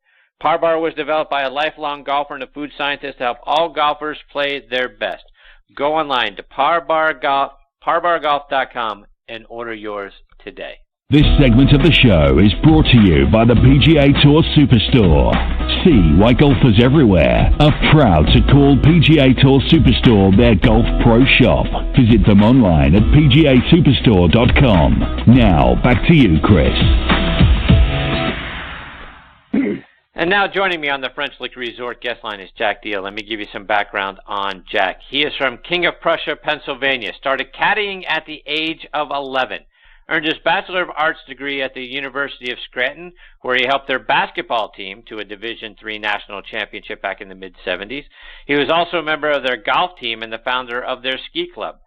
Power Bar was developed by a lifelong golfer and a food scientist to help all golfers play their best. Go online to powerbargolf.com and order yours today. This segment of the show is brought to you by the PGA Tour Superstore. See why golfers everywhere are proud to call PGA Tour Superstore their golf pro shop. Visit them online at pgasuperstore.com. Now, back to you, Chris. And now joining me on the French Lick Resort guest line is Jack Diehl. Let me give you some background on Jack. He is from King of Prussia, Pennsylvania. Started caddying at the age of 11. Earned his Bachelor of Arts degree at the University of Scranton, where he helped their basketball team to a Division III national championship back in the mid-'70s. He was also a member of their golf team and the founder of their ski club.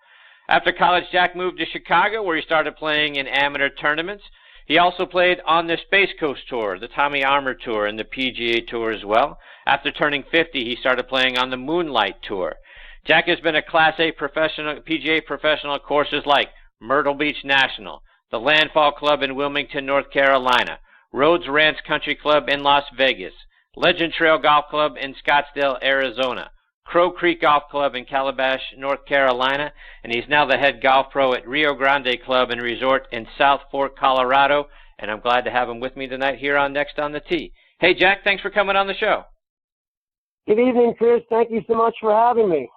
After college, Jack moved to Chicago, where he started playing in amateur tournaments. He also played on the Space Coast Tour, the Tommy Armour Tour, and the PGA Tour as well. After turning 50, he started playing on the Moonlight Tour. Jack has been a Class A PGA professional at courses like Myrtle Beach National, the Landfall Club in Wilmington, North Carolina, Rhodes Ranch Country Club in Las Vegas, Legend Trail Golf Club in Scottsdale, Arizona, Crow Creek Golf Club in Calabash, North Carolina, and he's now the head golf pro at Rio Grande Club and Resort in South Fork, Colorado, and I'm glad to have him with me tonight here on Next on the Tee. Hey, Jack, thanks for coming on the show. Good evening, Chris. Thank you so much for having me.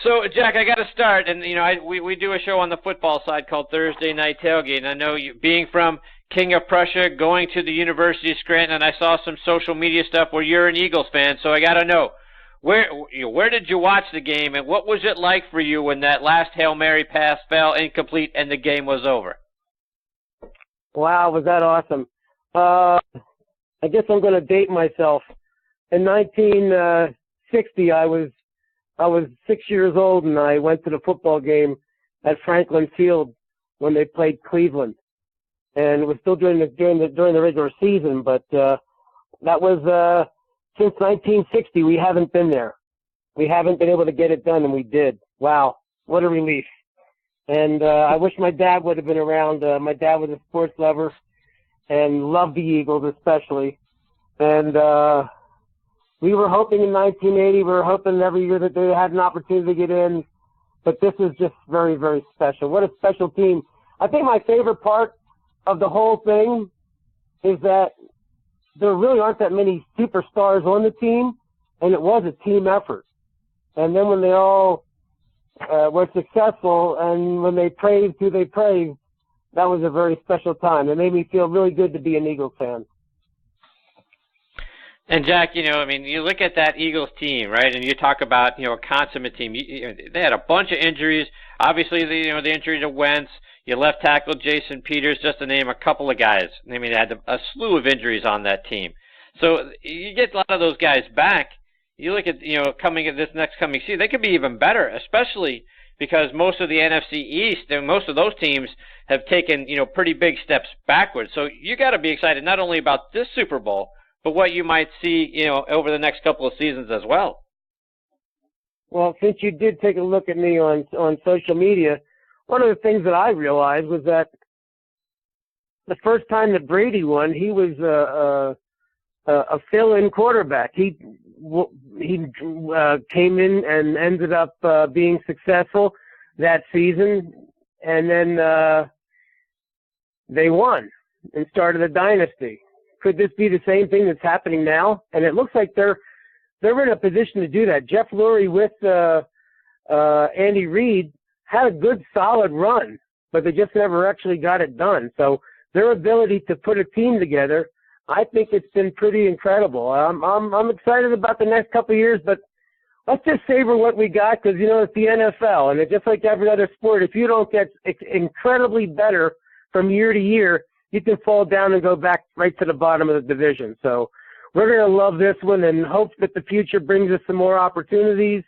So, Jack, I got to start, and we do a show on the football side called Thursday Night Tailgate, and I know you, being from King of Prussia, going to the University of Scranton, and I saw some social media stuff where you're an Eagles fan, so I got to know, where did you watch the game, and what was it like for you when that last Hail Mary pass fell incomplete and the game was over? Wow, was that awesome. I guess I'm going to date myself. In 1960, I was 6 years old, and I went to the football game at Franklin Field when they played Cleveland, and it was still during the regular season. But that was since 1960. We haven't been there. We haven't been able to get it done, and we did. Wow, what a relief! And I wish my dad would have been around. My dad was a sports lover and loved the Eagles especially, and we were hoping in 1980, we were hoping every year that they had an opportunity to get in, but this is just very, very special. What a special team. I think my favorite part of the whole thing is that there really aren't that many superstars on the team, and it was a team effort. And then when they all were successful and when they praised who they praised, that was a very special time. It made me feel really good to be an Eagles fan. And Jack, you look at that Eagles team, right? And you talk about, a consummate team. They had a bunch of injuries. Obviously, the injury to Wentz. You left tackle Jason Peters, just to name a couple of guys. I mean, they had a slew of injuries on that team. So you get a lot of those guys back. You look at, coming at this next coming season, they could be even better, especially because most of the NFC East and most of those teams have taken, pretty big steps backwards. So you got to be excited not only about this Super Bowl, but what you might see, over the next couple of seasons as well. Well, since you did take a look at me on social media, one of the things that I realized was that the first time that Brady won, he was a fill-in quarterback. He came in and ended up being successful that season, and then they won and started a dynasty. Could this be the same thing that's happening now? And it looks like they're in a position to do that. Jeff Lurie with Andy Reid had a good, solid run, but they just never actually got it done. So their ability to put a team together, I think it's been pretty incredible. I'm excited about the next couple of years, but let's just savor what we got because, it's the NFL, and it's just like every other sport. If you don't get incredibly better from year to year, you can fall down and go back right to the bottom of the division. So we're going to love this one and hope that the future brings us some more opportunities.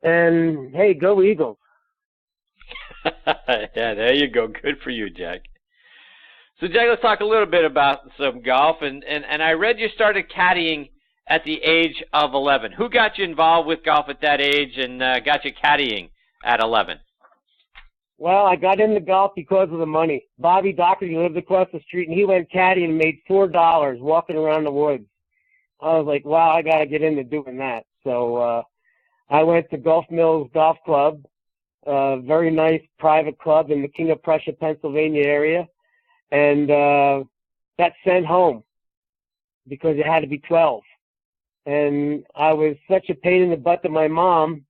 And, hey, go Eagles. Yeah, there you go. Good for you, Jack. So, Jack, let's talk a little bit about some golf. And I read you started caddying at the age of 11. Who got you involved with golf at that age and got you caddying at 11? Well, I got into golf because of the money. Bobby Doherty lived across the street, and he went caddy and made $4 walking around the woods. I was like, wow, I got to get into doing that. So I went to Gulf Mills Golf Club, very nice private club in the King of Prussia, Pennsylvania area, and got sent home because it had to be 12. And I was such a pain in the butt to my mom.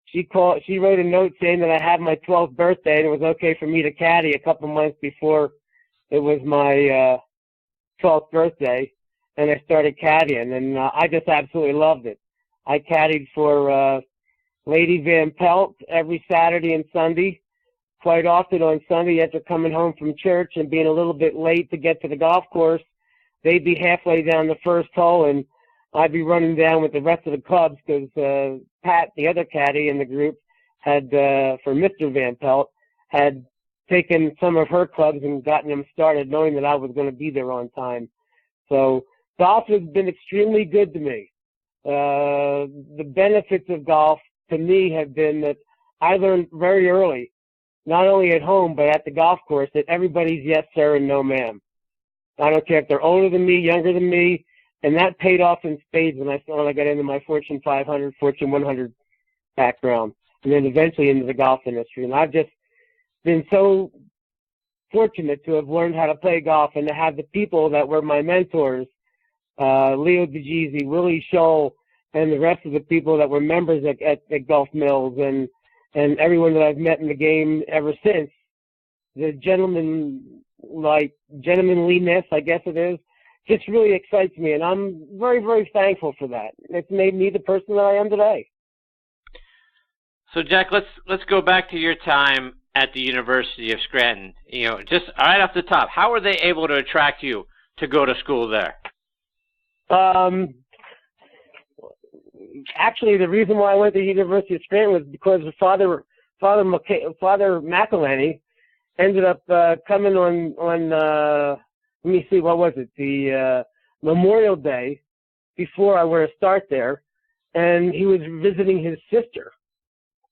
She wrote a note saying that I had my 12th birthday and it was okay for me to caddy a couple months before it was my 12th birthday, and I started caddying, and I just absolutely loved it. I caddied for Lady Van Pelt every Saturday and Sunday. Quite often on Sunday, after coming home from church and being a little bit late to get to the golf course, they'd be halfway down the first hole, and I'd be running down with the rest of the clubs because Pat, the other caddy in the group, had, for Mr. Van Pelt, had taken some of her clubs and gotten them started knowing that I was going to be there on time. So golf has been extremely good to me. The benefits of golf to me have been that I learned very early, not only at home but at the golf course, that everybody's yes sir and no ma'am. I don't care if they're older than me, younger than me, and that paid off in spades when I got into my Fortune 500, Fortune 100 background, and then eventually into the golf industry. And I've just been so fortunate to have learned how to play golf and to have the people that were my mentors, Leo DeGeezy, Willie Scholl, and the rest of the people that were members at Gulf Mills, and everyone that I've met in the game ever since. The gentlemanliness, I guess it is, just really excites me, and I'm very, very thankful for that. It's made me the person that I am today. So, Jack, let's go back to your time at the University of Scranton. You know, just right off the top, how were they able to attract you to go to school there? Actually, the reason why I went to the University of Scranton was because Father McElhenney ended up coming on let me see, what was it? The Memorial Day before I were to start there, and he was visiting his sister.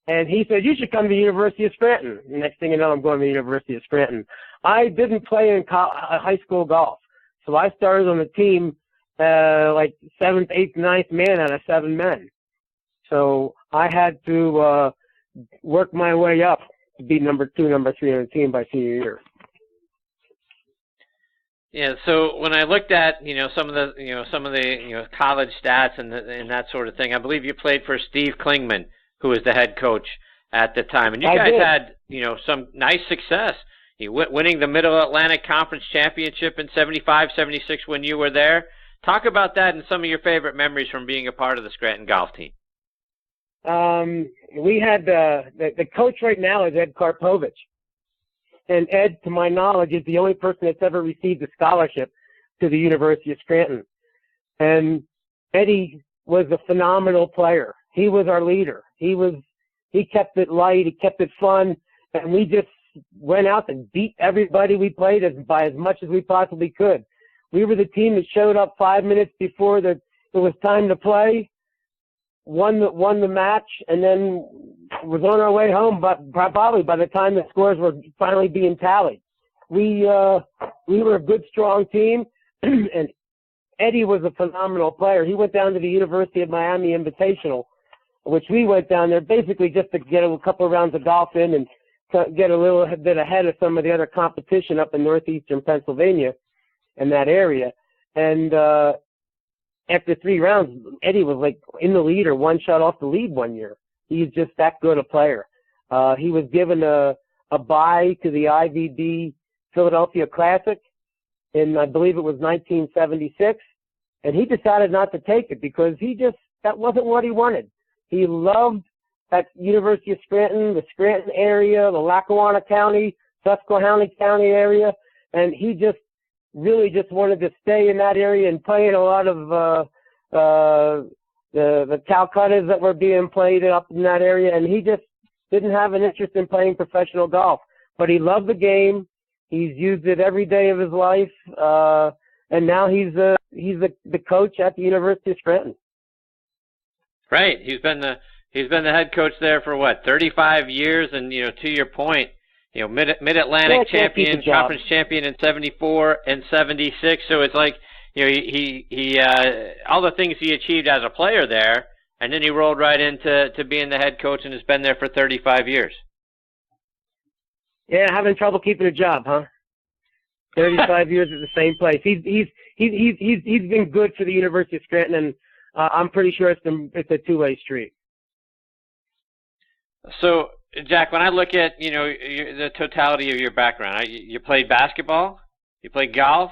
And he said, you should come to the University of Scranton. The next thing you know, I'm going to the University of Scranton. I didn't play in high school golf, so I started on the team like 7th, 8th, 9th man out of 7 men. So I had to work my way up to be number 2, number 3 on the team by senior year. Yeah. So when I looked at some of the college stats and that sort of thing, I believe you played for Steve Klingman, who was the head coach at the time, and you guys had some nice success. You winning the Middle Atlantic Conference Championship in '75, '76 when you were there. Talk about that and some of your favorite memories from being a part of the Scranton golf team. We had the coach right now is Ed Karpovich. And Ed, to my knowledge, is the only person that's ever received a scholarship to the University of Scranton. And Eddie was a phenomenal player. He was our leader. He kept it light, he kept it fun, and we just went out and beat everybody we played by as much as we possibly could. We were the team that showed up 5 minutes before it was time to play, won the match, and then was on our way home, but probably by the time the scores were finally being tallied. We were a good, strong team, and Eddie was a phenomenal player. He went down to the University of Miami Invitational, which we went down there basically just to get a couple of rounds of golf in and get a little bit ahead of some of the other competition up in northeastern Pennsylvania in that area. And after 3 rounds, Eddie was like in the lead or 1 shot off the lead one year. He's just that good a player. He was given a bye to the IVB Philadelphia Classic in, I believe it was 1976, and he decided not to take it because that wasn't what he wanted. He loved that University of Scranton, the Scranton area, the Lackawanna County, Susquehanna County area, and he just really just wanted to stay in that area and play in a lot of the Calcuttas that were being played up in that area, and he just didn't have an interest in playing professional golf. But he loved the game. He's used it every day of his life, and now he's the coach at the University of Scranton. Right. He's been the head coach there for 35 years, and to your point, Mid-Atlantic champion, conference champion in '74 and '76. So it's like he all the things he achieved as a player there, And then you rolled right into being the head coach and has been there for 35 years. Yeah, having trouble keeping a job, huh? 35 years at the same place. He's been good for the University of Scranton, and I'm pretty sure it's a two-way street. So, Jack, when I look at the totality of your background, you played basketball, you played golf,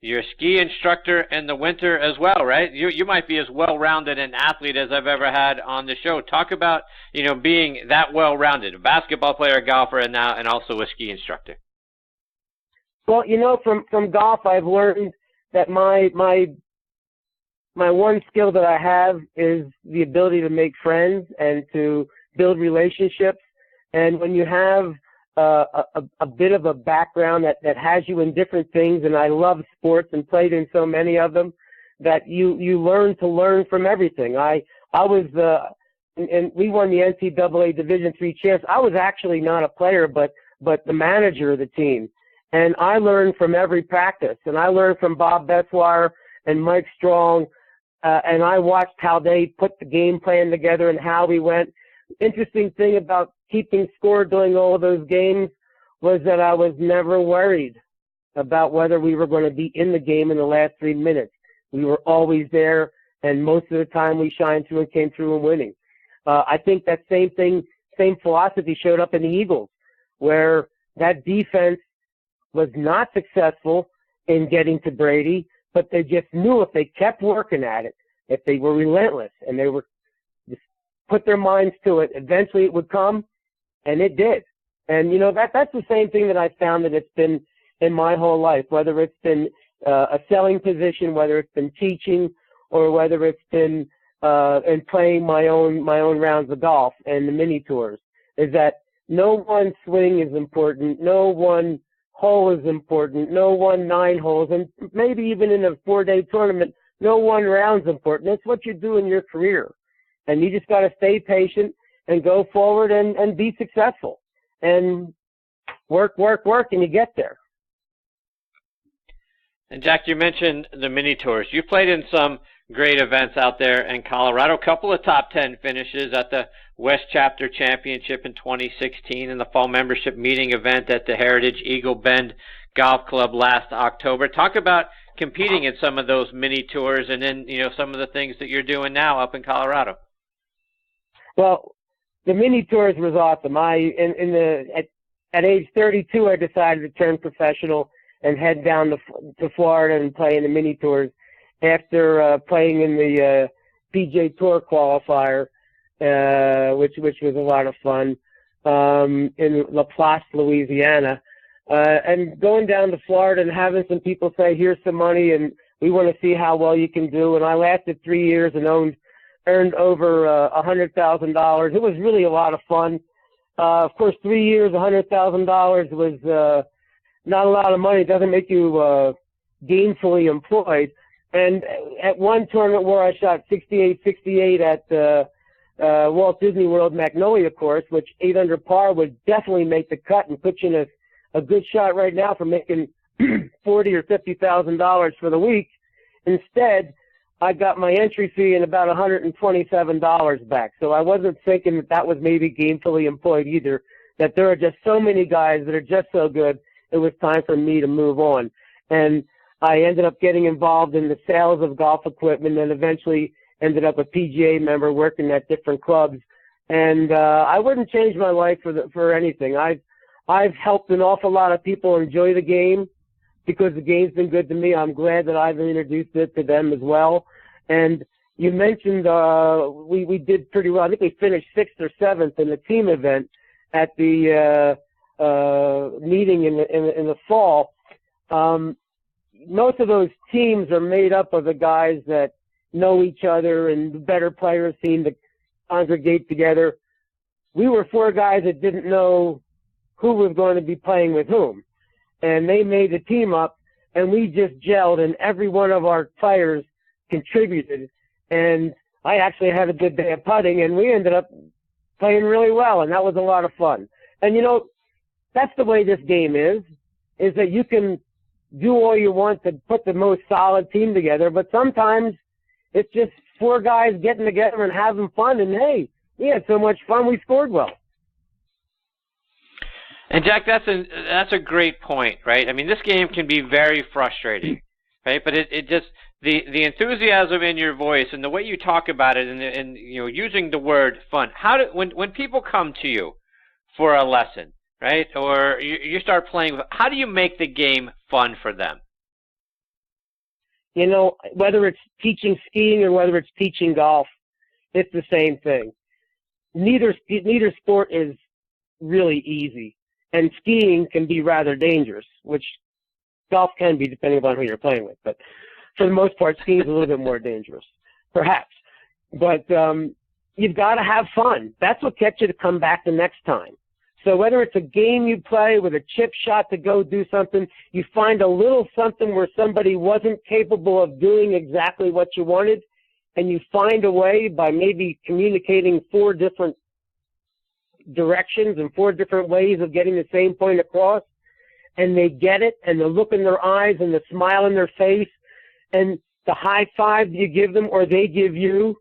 you're a ski instructor in the winter as well, right? You might be as well-rounded an athlete as I've ever had on the show. Talk about being that well-rounded, a basketball player, a golfer, and also a ski instructor. Well, from golf, I've learned that my one skill that I have is the ability to make friends and to build relationships. And when you have a bit of a background that has you in different things, and I love sports and played in so many of them, that you learn to learn from everything. I was and we won the NCAA Division III champs. I was actually not a player, but the manager of the team. And I learned from every practice, and I learned from Bob Beswire and Mike Strong, and I watched how they put the game plan together and how we went. Interesting thing about keeping score during all of those games was that I was never worried about whether we were going to be in the game in the last 3 minutes. We were always there, and most of the time we shined through and came through and winning. I think that same philosophy showed up in the Eagles, where that defense was not successful in getting to Brady, but they just knew if they kept working at it, if they were relentless and they were just put their minds to it, eventually it would come, and it did. And that's the same thing that I found that it's been in my whole life, whether it's been a selling position, whether it's been teaching, or whether it's been in playing my own rounds of golf and the mini tours, is that no one swing is important, no one hole is important, no one 9 holes, and maybe even in a 4-day tournament, no one round's important. It's what you do in your career. And you just got to stay patient and go forward and be successful. And work, and you get there. And Jack, you mentioned the mini tours. You played in some great events out there in Colorado. A couple of top 10 finishes at the West Chapter Championship in 2016 and the fall membership meeting event at the Heritage Eagle Bend Golf Club last October. Talk about competing in some of those mini tours and then, some of the things that you're doing now up in Colorado. Well, the mini tours was awesome. At age 32, I decided to turn professional and head down to Florida and play in the mini tours after playing in the PGA Tour qualifier, which was a lot of fun, in La Place, Louisiana. And going down to Florida and having some people say, here's some money and we want to see how well you can do. And I lasted 3 years and earned over $100,000. It was really a lot of fun. Of course, 3 years, $100,000 was not a lot of money. It doesn't make you gainfully employed. And at one tournament where I shot 68-68 at Walt Disney World Magnolia course, which 8 under par would definitely make the cut and put you in a good shot right now for making $40,000 or $50,000 for the week. Instead, I got my entry fee and about $127 back. So I wasn't thinking that was maybe gainfully employed either, that there are just so many guys that are just so good, it was time for me to move on. And I ended up getting involved in the sales of golf equipment and eventually ended up a PGA member working at different clubs. And I wouldn't change my life for anything. I've helped an awful lot of people enjoy the game because the game's been good to me. I'm glad that I've introduced it to them as well. And you mentioned we did pretty well. I think we finished 6th or 7th in the team event at the meeting in the fall. Most of those teams are made up of the guys that know each other, and the better players seem to congregate together. We were 4 guys that didn't know who was going to be playing with whom, and they made the team up, and we just gelled, and every one of our players contributed, and I actually had a good day of putting, and we ended up playing really well, and that was a lot of fun. And that's the way this game is that you can do all you want to put the most solid team together, but sometimes it's just 4 guys getting together and having fun, and hey, we had so much fun, we scored well. And Jack, that's a great point, right? I mean, this game can be very frustrating, right? But it just the enthusiasm in your voice and the way you talk about it, and you know, using the word fun. When people come to you for a lesson, right, or you start playing, how do you make the game fun for them? You know, whether it's teaching skiing or whether it's teaching golf, it's the same thing. Neither sport is really easy, and skiing can be rather dangerous, which golf can be depending upon who you're playing with. But for the most part, skiing is a little bit more dangerous, perhaps. But you've got to have fun. That's what gets you to come back the next time. So whether it's a game you play with a chip shot to go do something, you find a little something where somebody wasn't capable of doing exactly what you wanted, and you find a way by maybe communicating 4 different directions and 4 different ways of getting the same point across, and they get it, and the look in their eyes and the smile in their face and the high five you give them or they give you,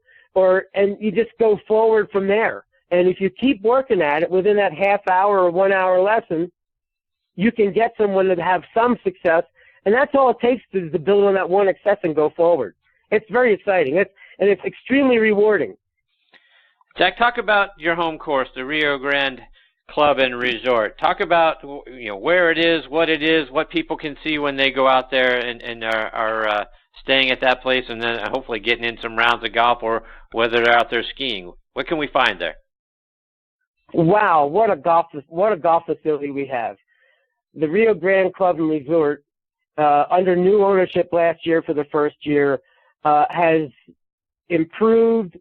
and you just go forward from there. And if you keep working at it within that half hour or 1 hour lesson, you can get someone to have some success. And that's all it takes to build on that one success and go forward. It's very exciting. And it's extremely rewarding. Jack, talk about your home course, the Rio Grande Club and Resort. Talk about, you know, where it is, what people can see when they go out there and are staying at that place, and then hopefully getting in some rounds of golf, or whether they're out there skiing. What can we find there? Wow, what a golf facility we have. The Rio Grande Club and Resort, under new ownership last year for the first year, has improved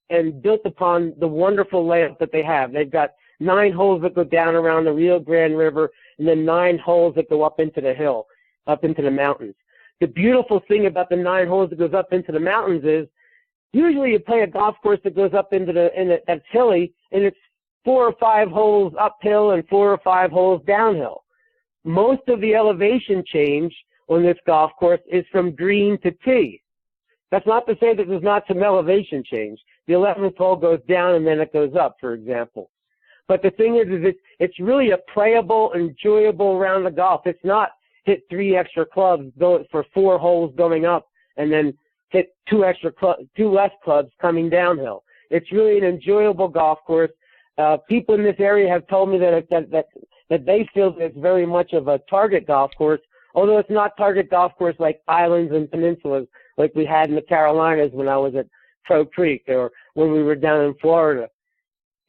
and built upon the wonderful layout that they have. They've got 9 holes that go down around the Rio Grande River, and then 9 holes that go up into the hill, up into the mountains. The beautiful thing about the 9 holes that goes up into the mountains is, usually you play a golf course that goes up into that's hilly, and it's 4 or 5 holes uphill and 4 or 5 holes downhill. Most of the elevation change on this golf course is from green to tee. That's not to say that there's not some elevation change. The 11th hole goes down and then it goes up, for example. But the thing is it's really a playable, enjoyable round of golf. It's not hit 3 extra clubs for 4 holes going up and then hit 2 less clubs coming downhill. It's really an enjoyable golf course. People in this area have told me that they feel that it's very much of a target golf course, although it's not target golf course like islands and peninsulas like we had in the Carolinas when I was at Crow Creek or when we were down in Florida.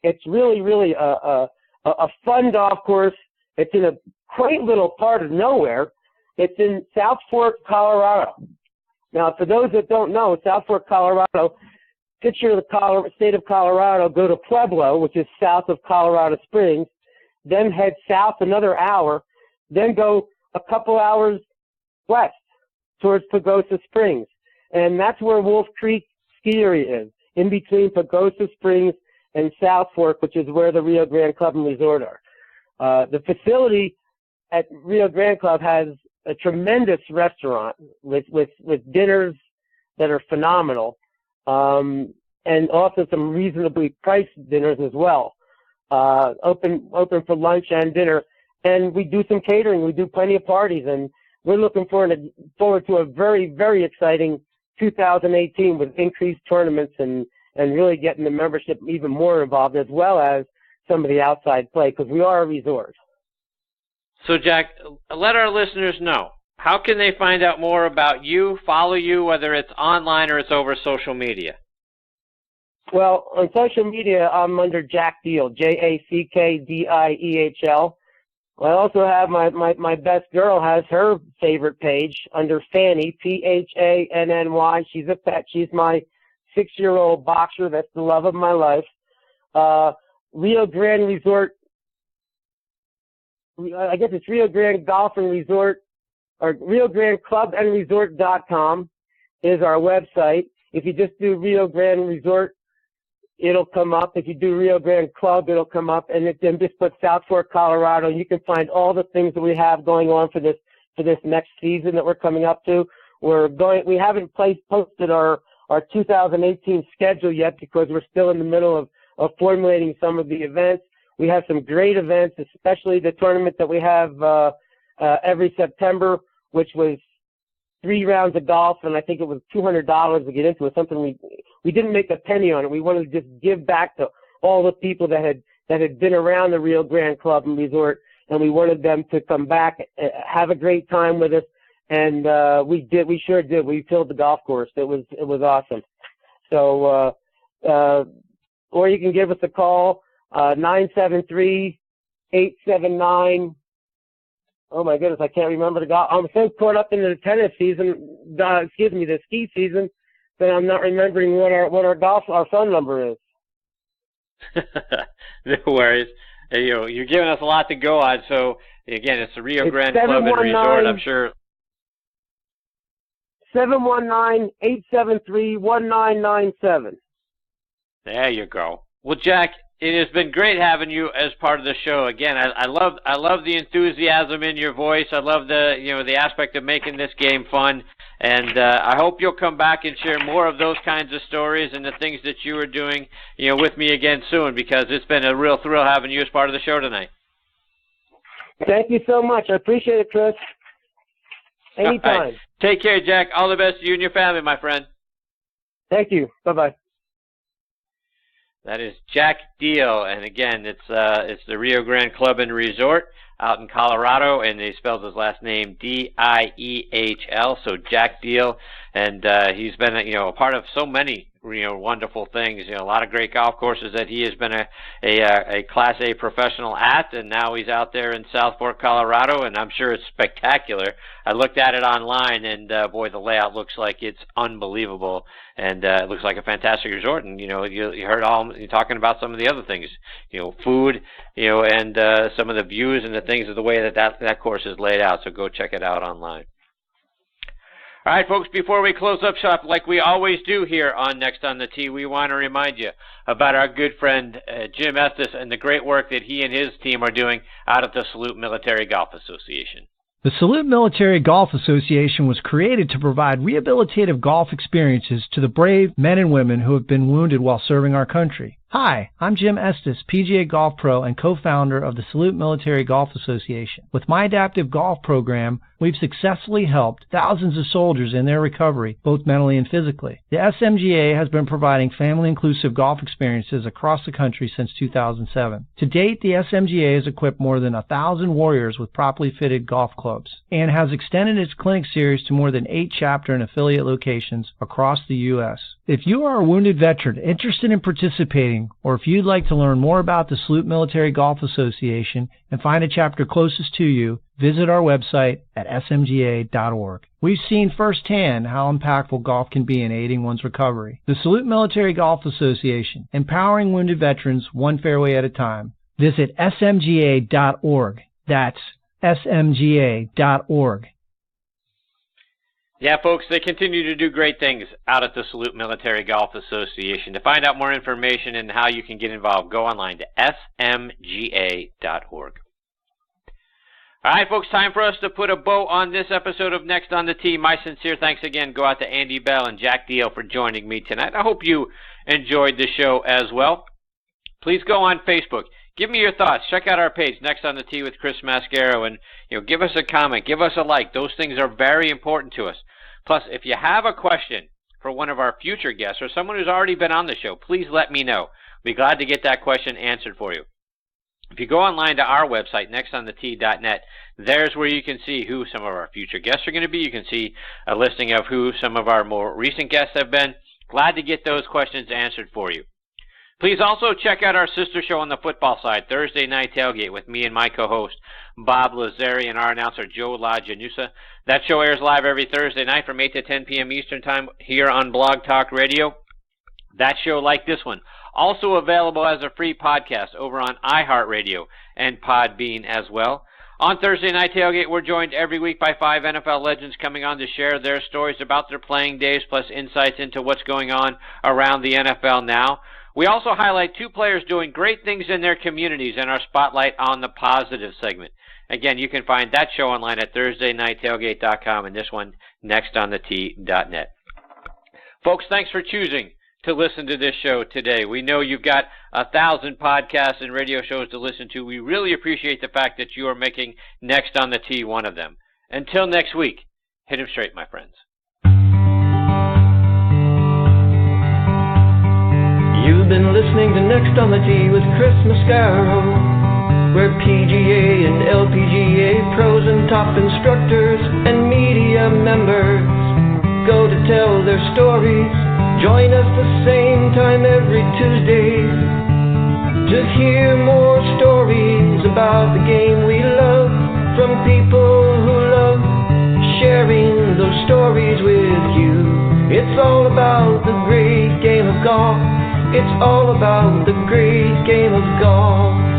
It's really, really a fun golf course. It's in a quaint little part of nowhere. It's in South Fork, Colorado. Now, for those that don't know, South Fork, Colorado, picture the state of Colorado, go to Pueblo, which is south of Colorado Springs, then head south another hour, then go a couple hours west towards Pagosa Springs. And that's where Wolf Creek ski area is, in between Pagosa Springs and South Fork, which is where the Rio Grande Club and Resort are. The facility at Rio Grande Club has a tremendous restaurant with dinners that are phenomenal, and also some reasonably priced dinners as well. Open for lunch and dinner, and we do some catering. We do plenty of parties, and we're looking forward to a very, very exciting 2018 with increased tournaments and really getting the membership even more involved, as well as some of the outside play, because we are a resort. So, Jack, let our listeners know, how can they find out more about you, follow you, whether it's online or it's over social media? Well, on social media, I'm under Jack Diehl, Jackdiehl. I also have my best girl has her favorite page under Fanny, Phanny. She's a pet. She's my 6-year-old boxer. That's the love of my life. Rio Grande Resort, I guess it's Rio Grande Golf and Resort, or Rio Grande Club and Resort.com is our website. If you just do Rio Grande Resort, it'll come up. If you do Rio Grande Club, it'll come up, and then just put South Fork, Colorado. You can find all the things that we have going on for this next season that we're coming up to. We haven't posted our our 2018 schedule yet because we're still in the middle of formulating some of the events. We have some great events, especially the tournament that we have every September, which was 3 rounds of golf, and I think it was $200 to get into it. Something we didn't make a penny on it. We wanted to just give back to all the people that had been around the Rio Grande Club and Resort, and we wanted them to come back, have a great time with us, and we did. We sure did. We filled the golf course. It was awesome. So, or you can give us a call, 973-879. Oh my goodness, I can't remember the golf. I'm so caught up into the tennis season, the ski season, that I'm not remembering what our phone number is. No worries. You're giving us a lot to go on. So again, it's the Rio Grande Club and Resort. I'm sure. 719-873-1997. There you go. Well, Jack, it has been great having you as part of the show. Again, I love the enthusiasm in your voice. I love the aspect of making this game fun, and I hope you'll come back and share more of those kinds of stories and the things that you are doing, with me again soon, because it's been a real thrill having you as part of the show tonight. Thank you so much. I appreciate it, Chris. Anytime. Right. Take care, Jack. All the best to you and your family, my friend. Thank you. Bye-bye. That is Jack Diehl, and again, it's the Rio Grande Club and Resort out in Colorado, and he spells his last name Diehl. So Jack Diehl, and he's been a part of so many wonderful things. A lot of great golf courses that he has been a Class A professional at, and now he's out there in South Fork, Colorado, and I'm sure it's spectacular. I looked at it online, and boy, the layout looks like it's unbelievable, and it looks like a fantastic resort. And you heard you talking about some of the other things, food, and some of the views and the things of the way that course is laid out. So go check it out online. All right, folks, before we close up shop, like we always do here on Next on the Tee, we want to remind you about our good friend Jim Estes and the great work that he and his team are doing out at the Salute Military Golf Association. The Salute Military Golf Association was created to provide rehabilitative golf experiences to the brave men and women who have been wounded while serving our country. Hi, I'm Jim Estes, PGA Golf Pro and co-founder of the Salute Military Golf Association. With my adaptive golf program, we've successfully helped thousands of soldiers in their recovery, both mentally and physically. The SMGA has been providing family-inclusive golf experiences across the country since 2007. To date, the SMGA has equipped more than 1,000 warriors with properly fitted golf clubs and has extended its clinic series to more than 8 chapter and affiliate locations across the U.S. If you are a wounded veteran interested in participating, or if you'd like to learn more about the Salute Military Golf Association and find a chapter closest to you, visit our website at smga.org. We've seen firsthand how impactful golf can be in aiding one's recovery. The Salute Military Golf Association, empowering wounded veterans one fairway at a time. Visit smga.org. That's smga.org. Yeah, folks, they continue to do great things out at the Salute Military Golf Association. To find out more information and how you can get involved, go online to smga.org. All right, folks, time for us to put a bow on this episode of Next on the Tee. My sincere thanks again go out to Andy Bell and Jack Diehl for joining me tonight. I hope you enjoyed the show as well. Please go on Facebook. Give me your thoughts. Check out our page, Next on the Tee with Chris Mascaro, and give us a comment. Give us a like. Those things are very important to us. Plus, if you have a question for one of our future guests or someone who's already been on the show, please let me know. I'll be glad to get that question answered for you. If you go online to our website, nextonthetee.net, there's where you can see who some of our future guests are going to be. You can see a listing of who some of our more recent guests have been. Glad to get those questions answered for you. Please also check out our sister show on the football side, Thursday Night Tailgate, with me and my co-host, Bob Lazzari, and our announcer, Joe LaGianusa. That show airs live every Thursday night from 8 to 10 p.m. Eastern Time here on Blog Talk Radio. That show, like this one, also available as a free podcast over on iHeartRadio and Podbean as well. On Thursday Night Tailgate, we're joined every week by 5 NFL legends coming on to share their stories about their playing days, plus insights into what's going on around the NFL now. We also highlight 2 players doing great things in their communities in our Spotlight on the Positive segment. Again, you can find that show online at ThursdayNightTailgate.com and this one, nextonthetee.net. Folks, thanks for choosing to listen to this show today. We know you've got 1,000 podcasts and radio shows to listen to. We really appreciate the fact that you are making Next on the Tee one of them. Until next week, hit 'em straight, my friends. You've been listening to Next on the Tee with Chris Mascaro, where PGA and LPGA pros and top instructors and media members go to tell their stories. Join us the same time every Tuesday to hear more stories about the game we love from people who love sharing those stories with you. It's all about the great game of golf. It's all about the great game of golf.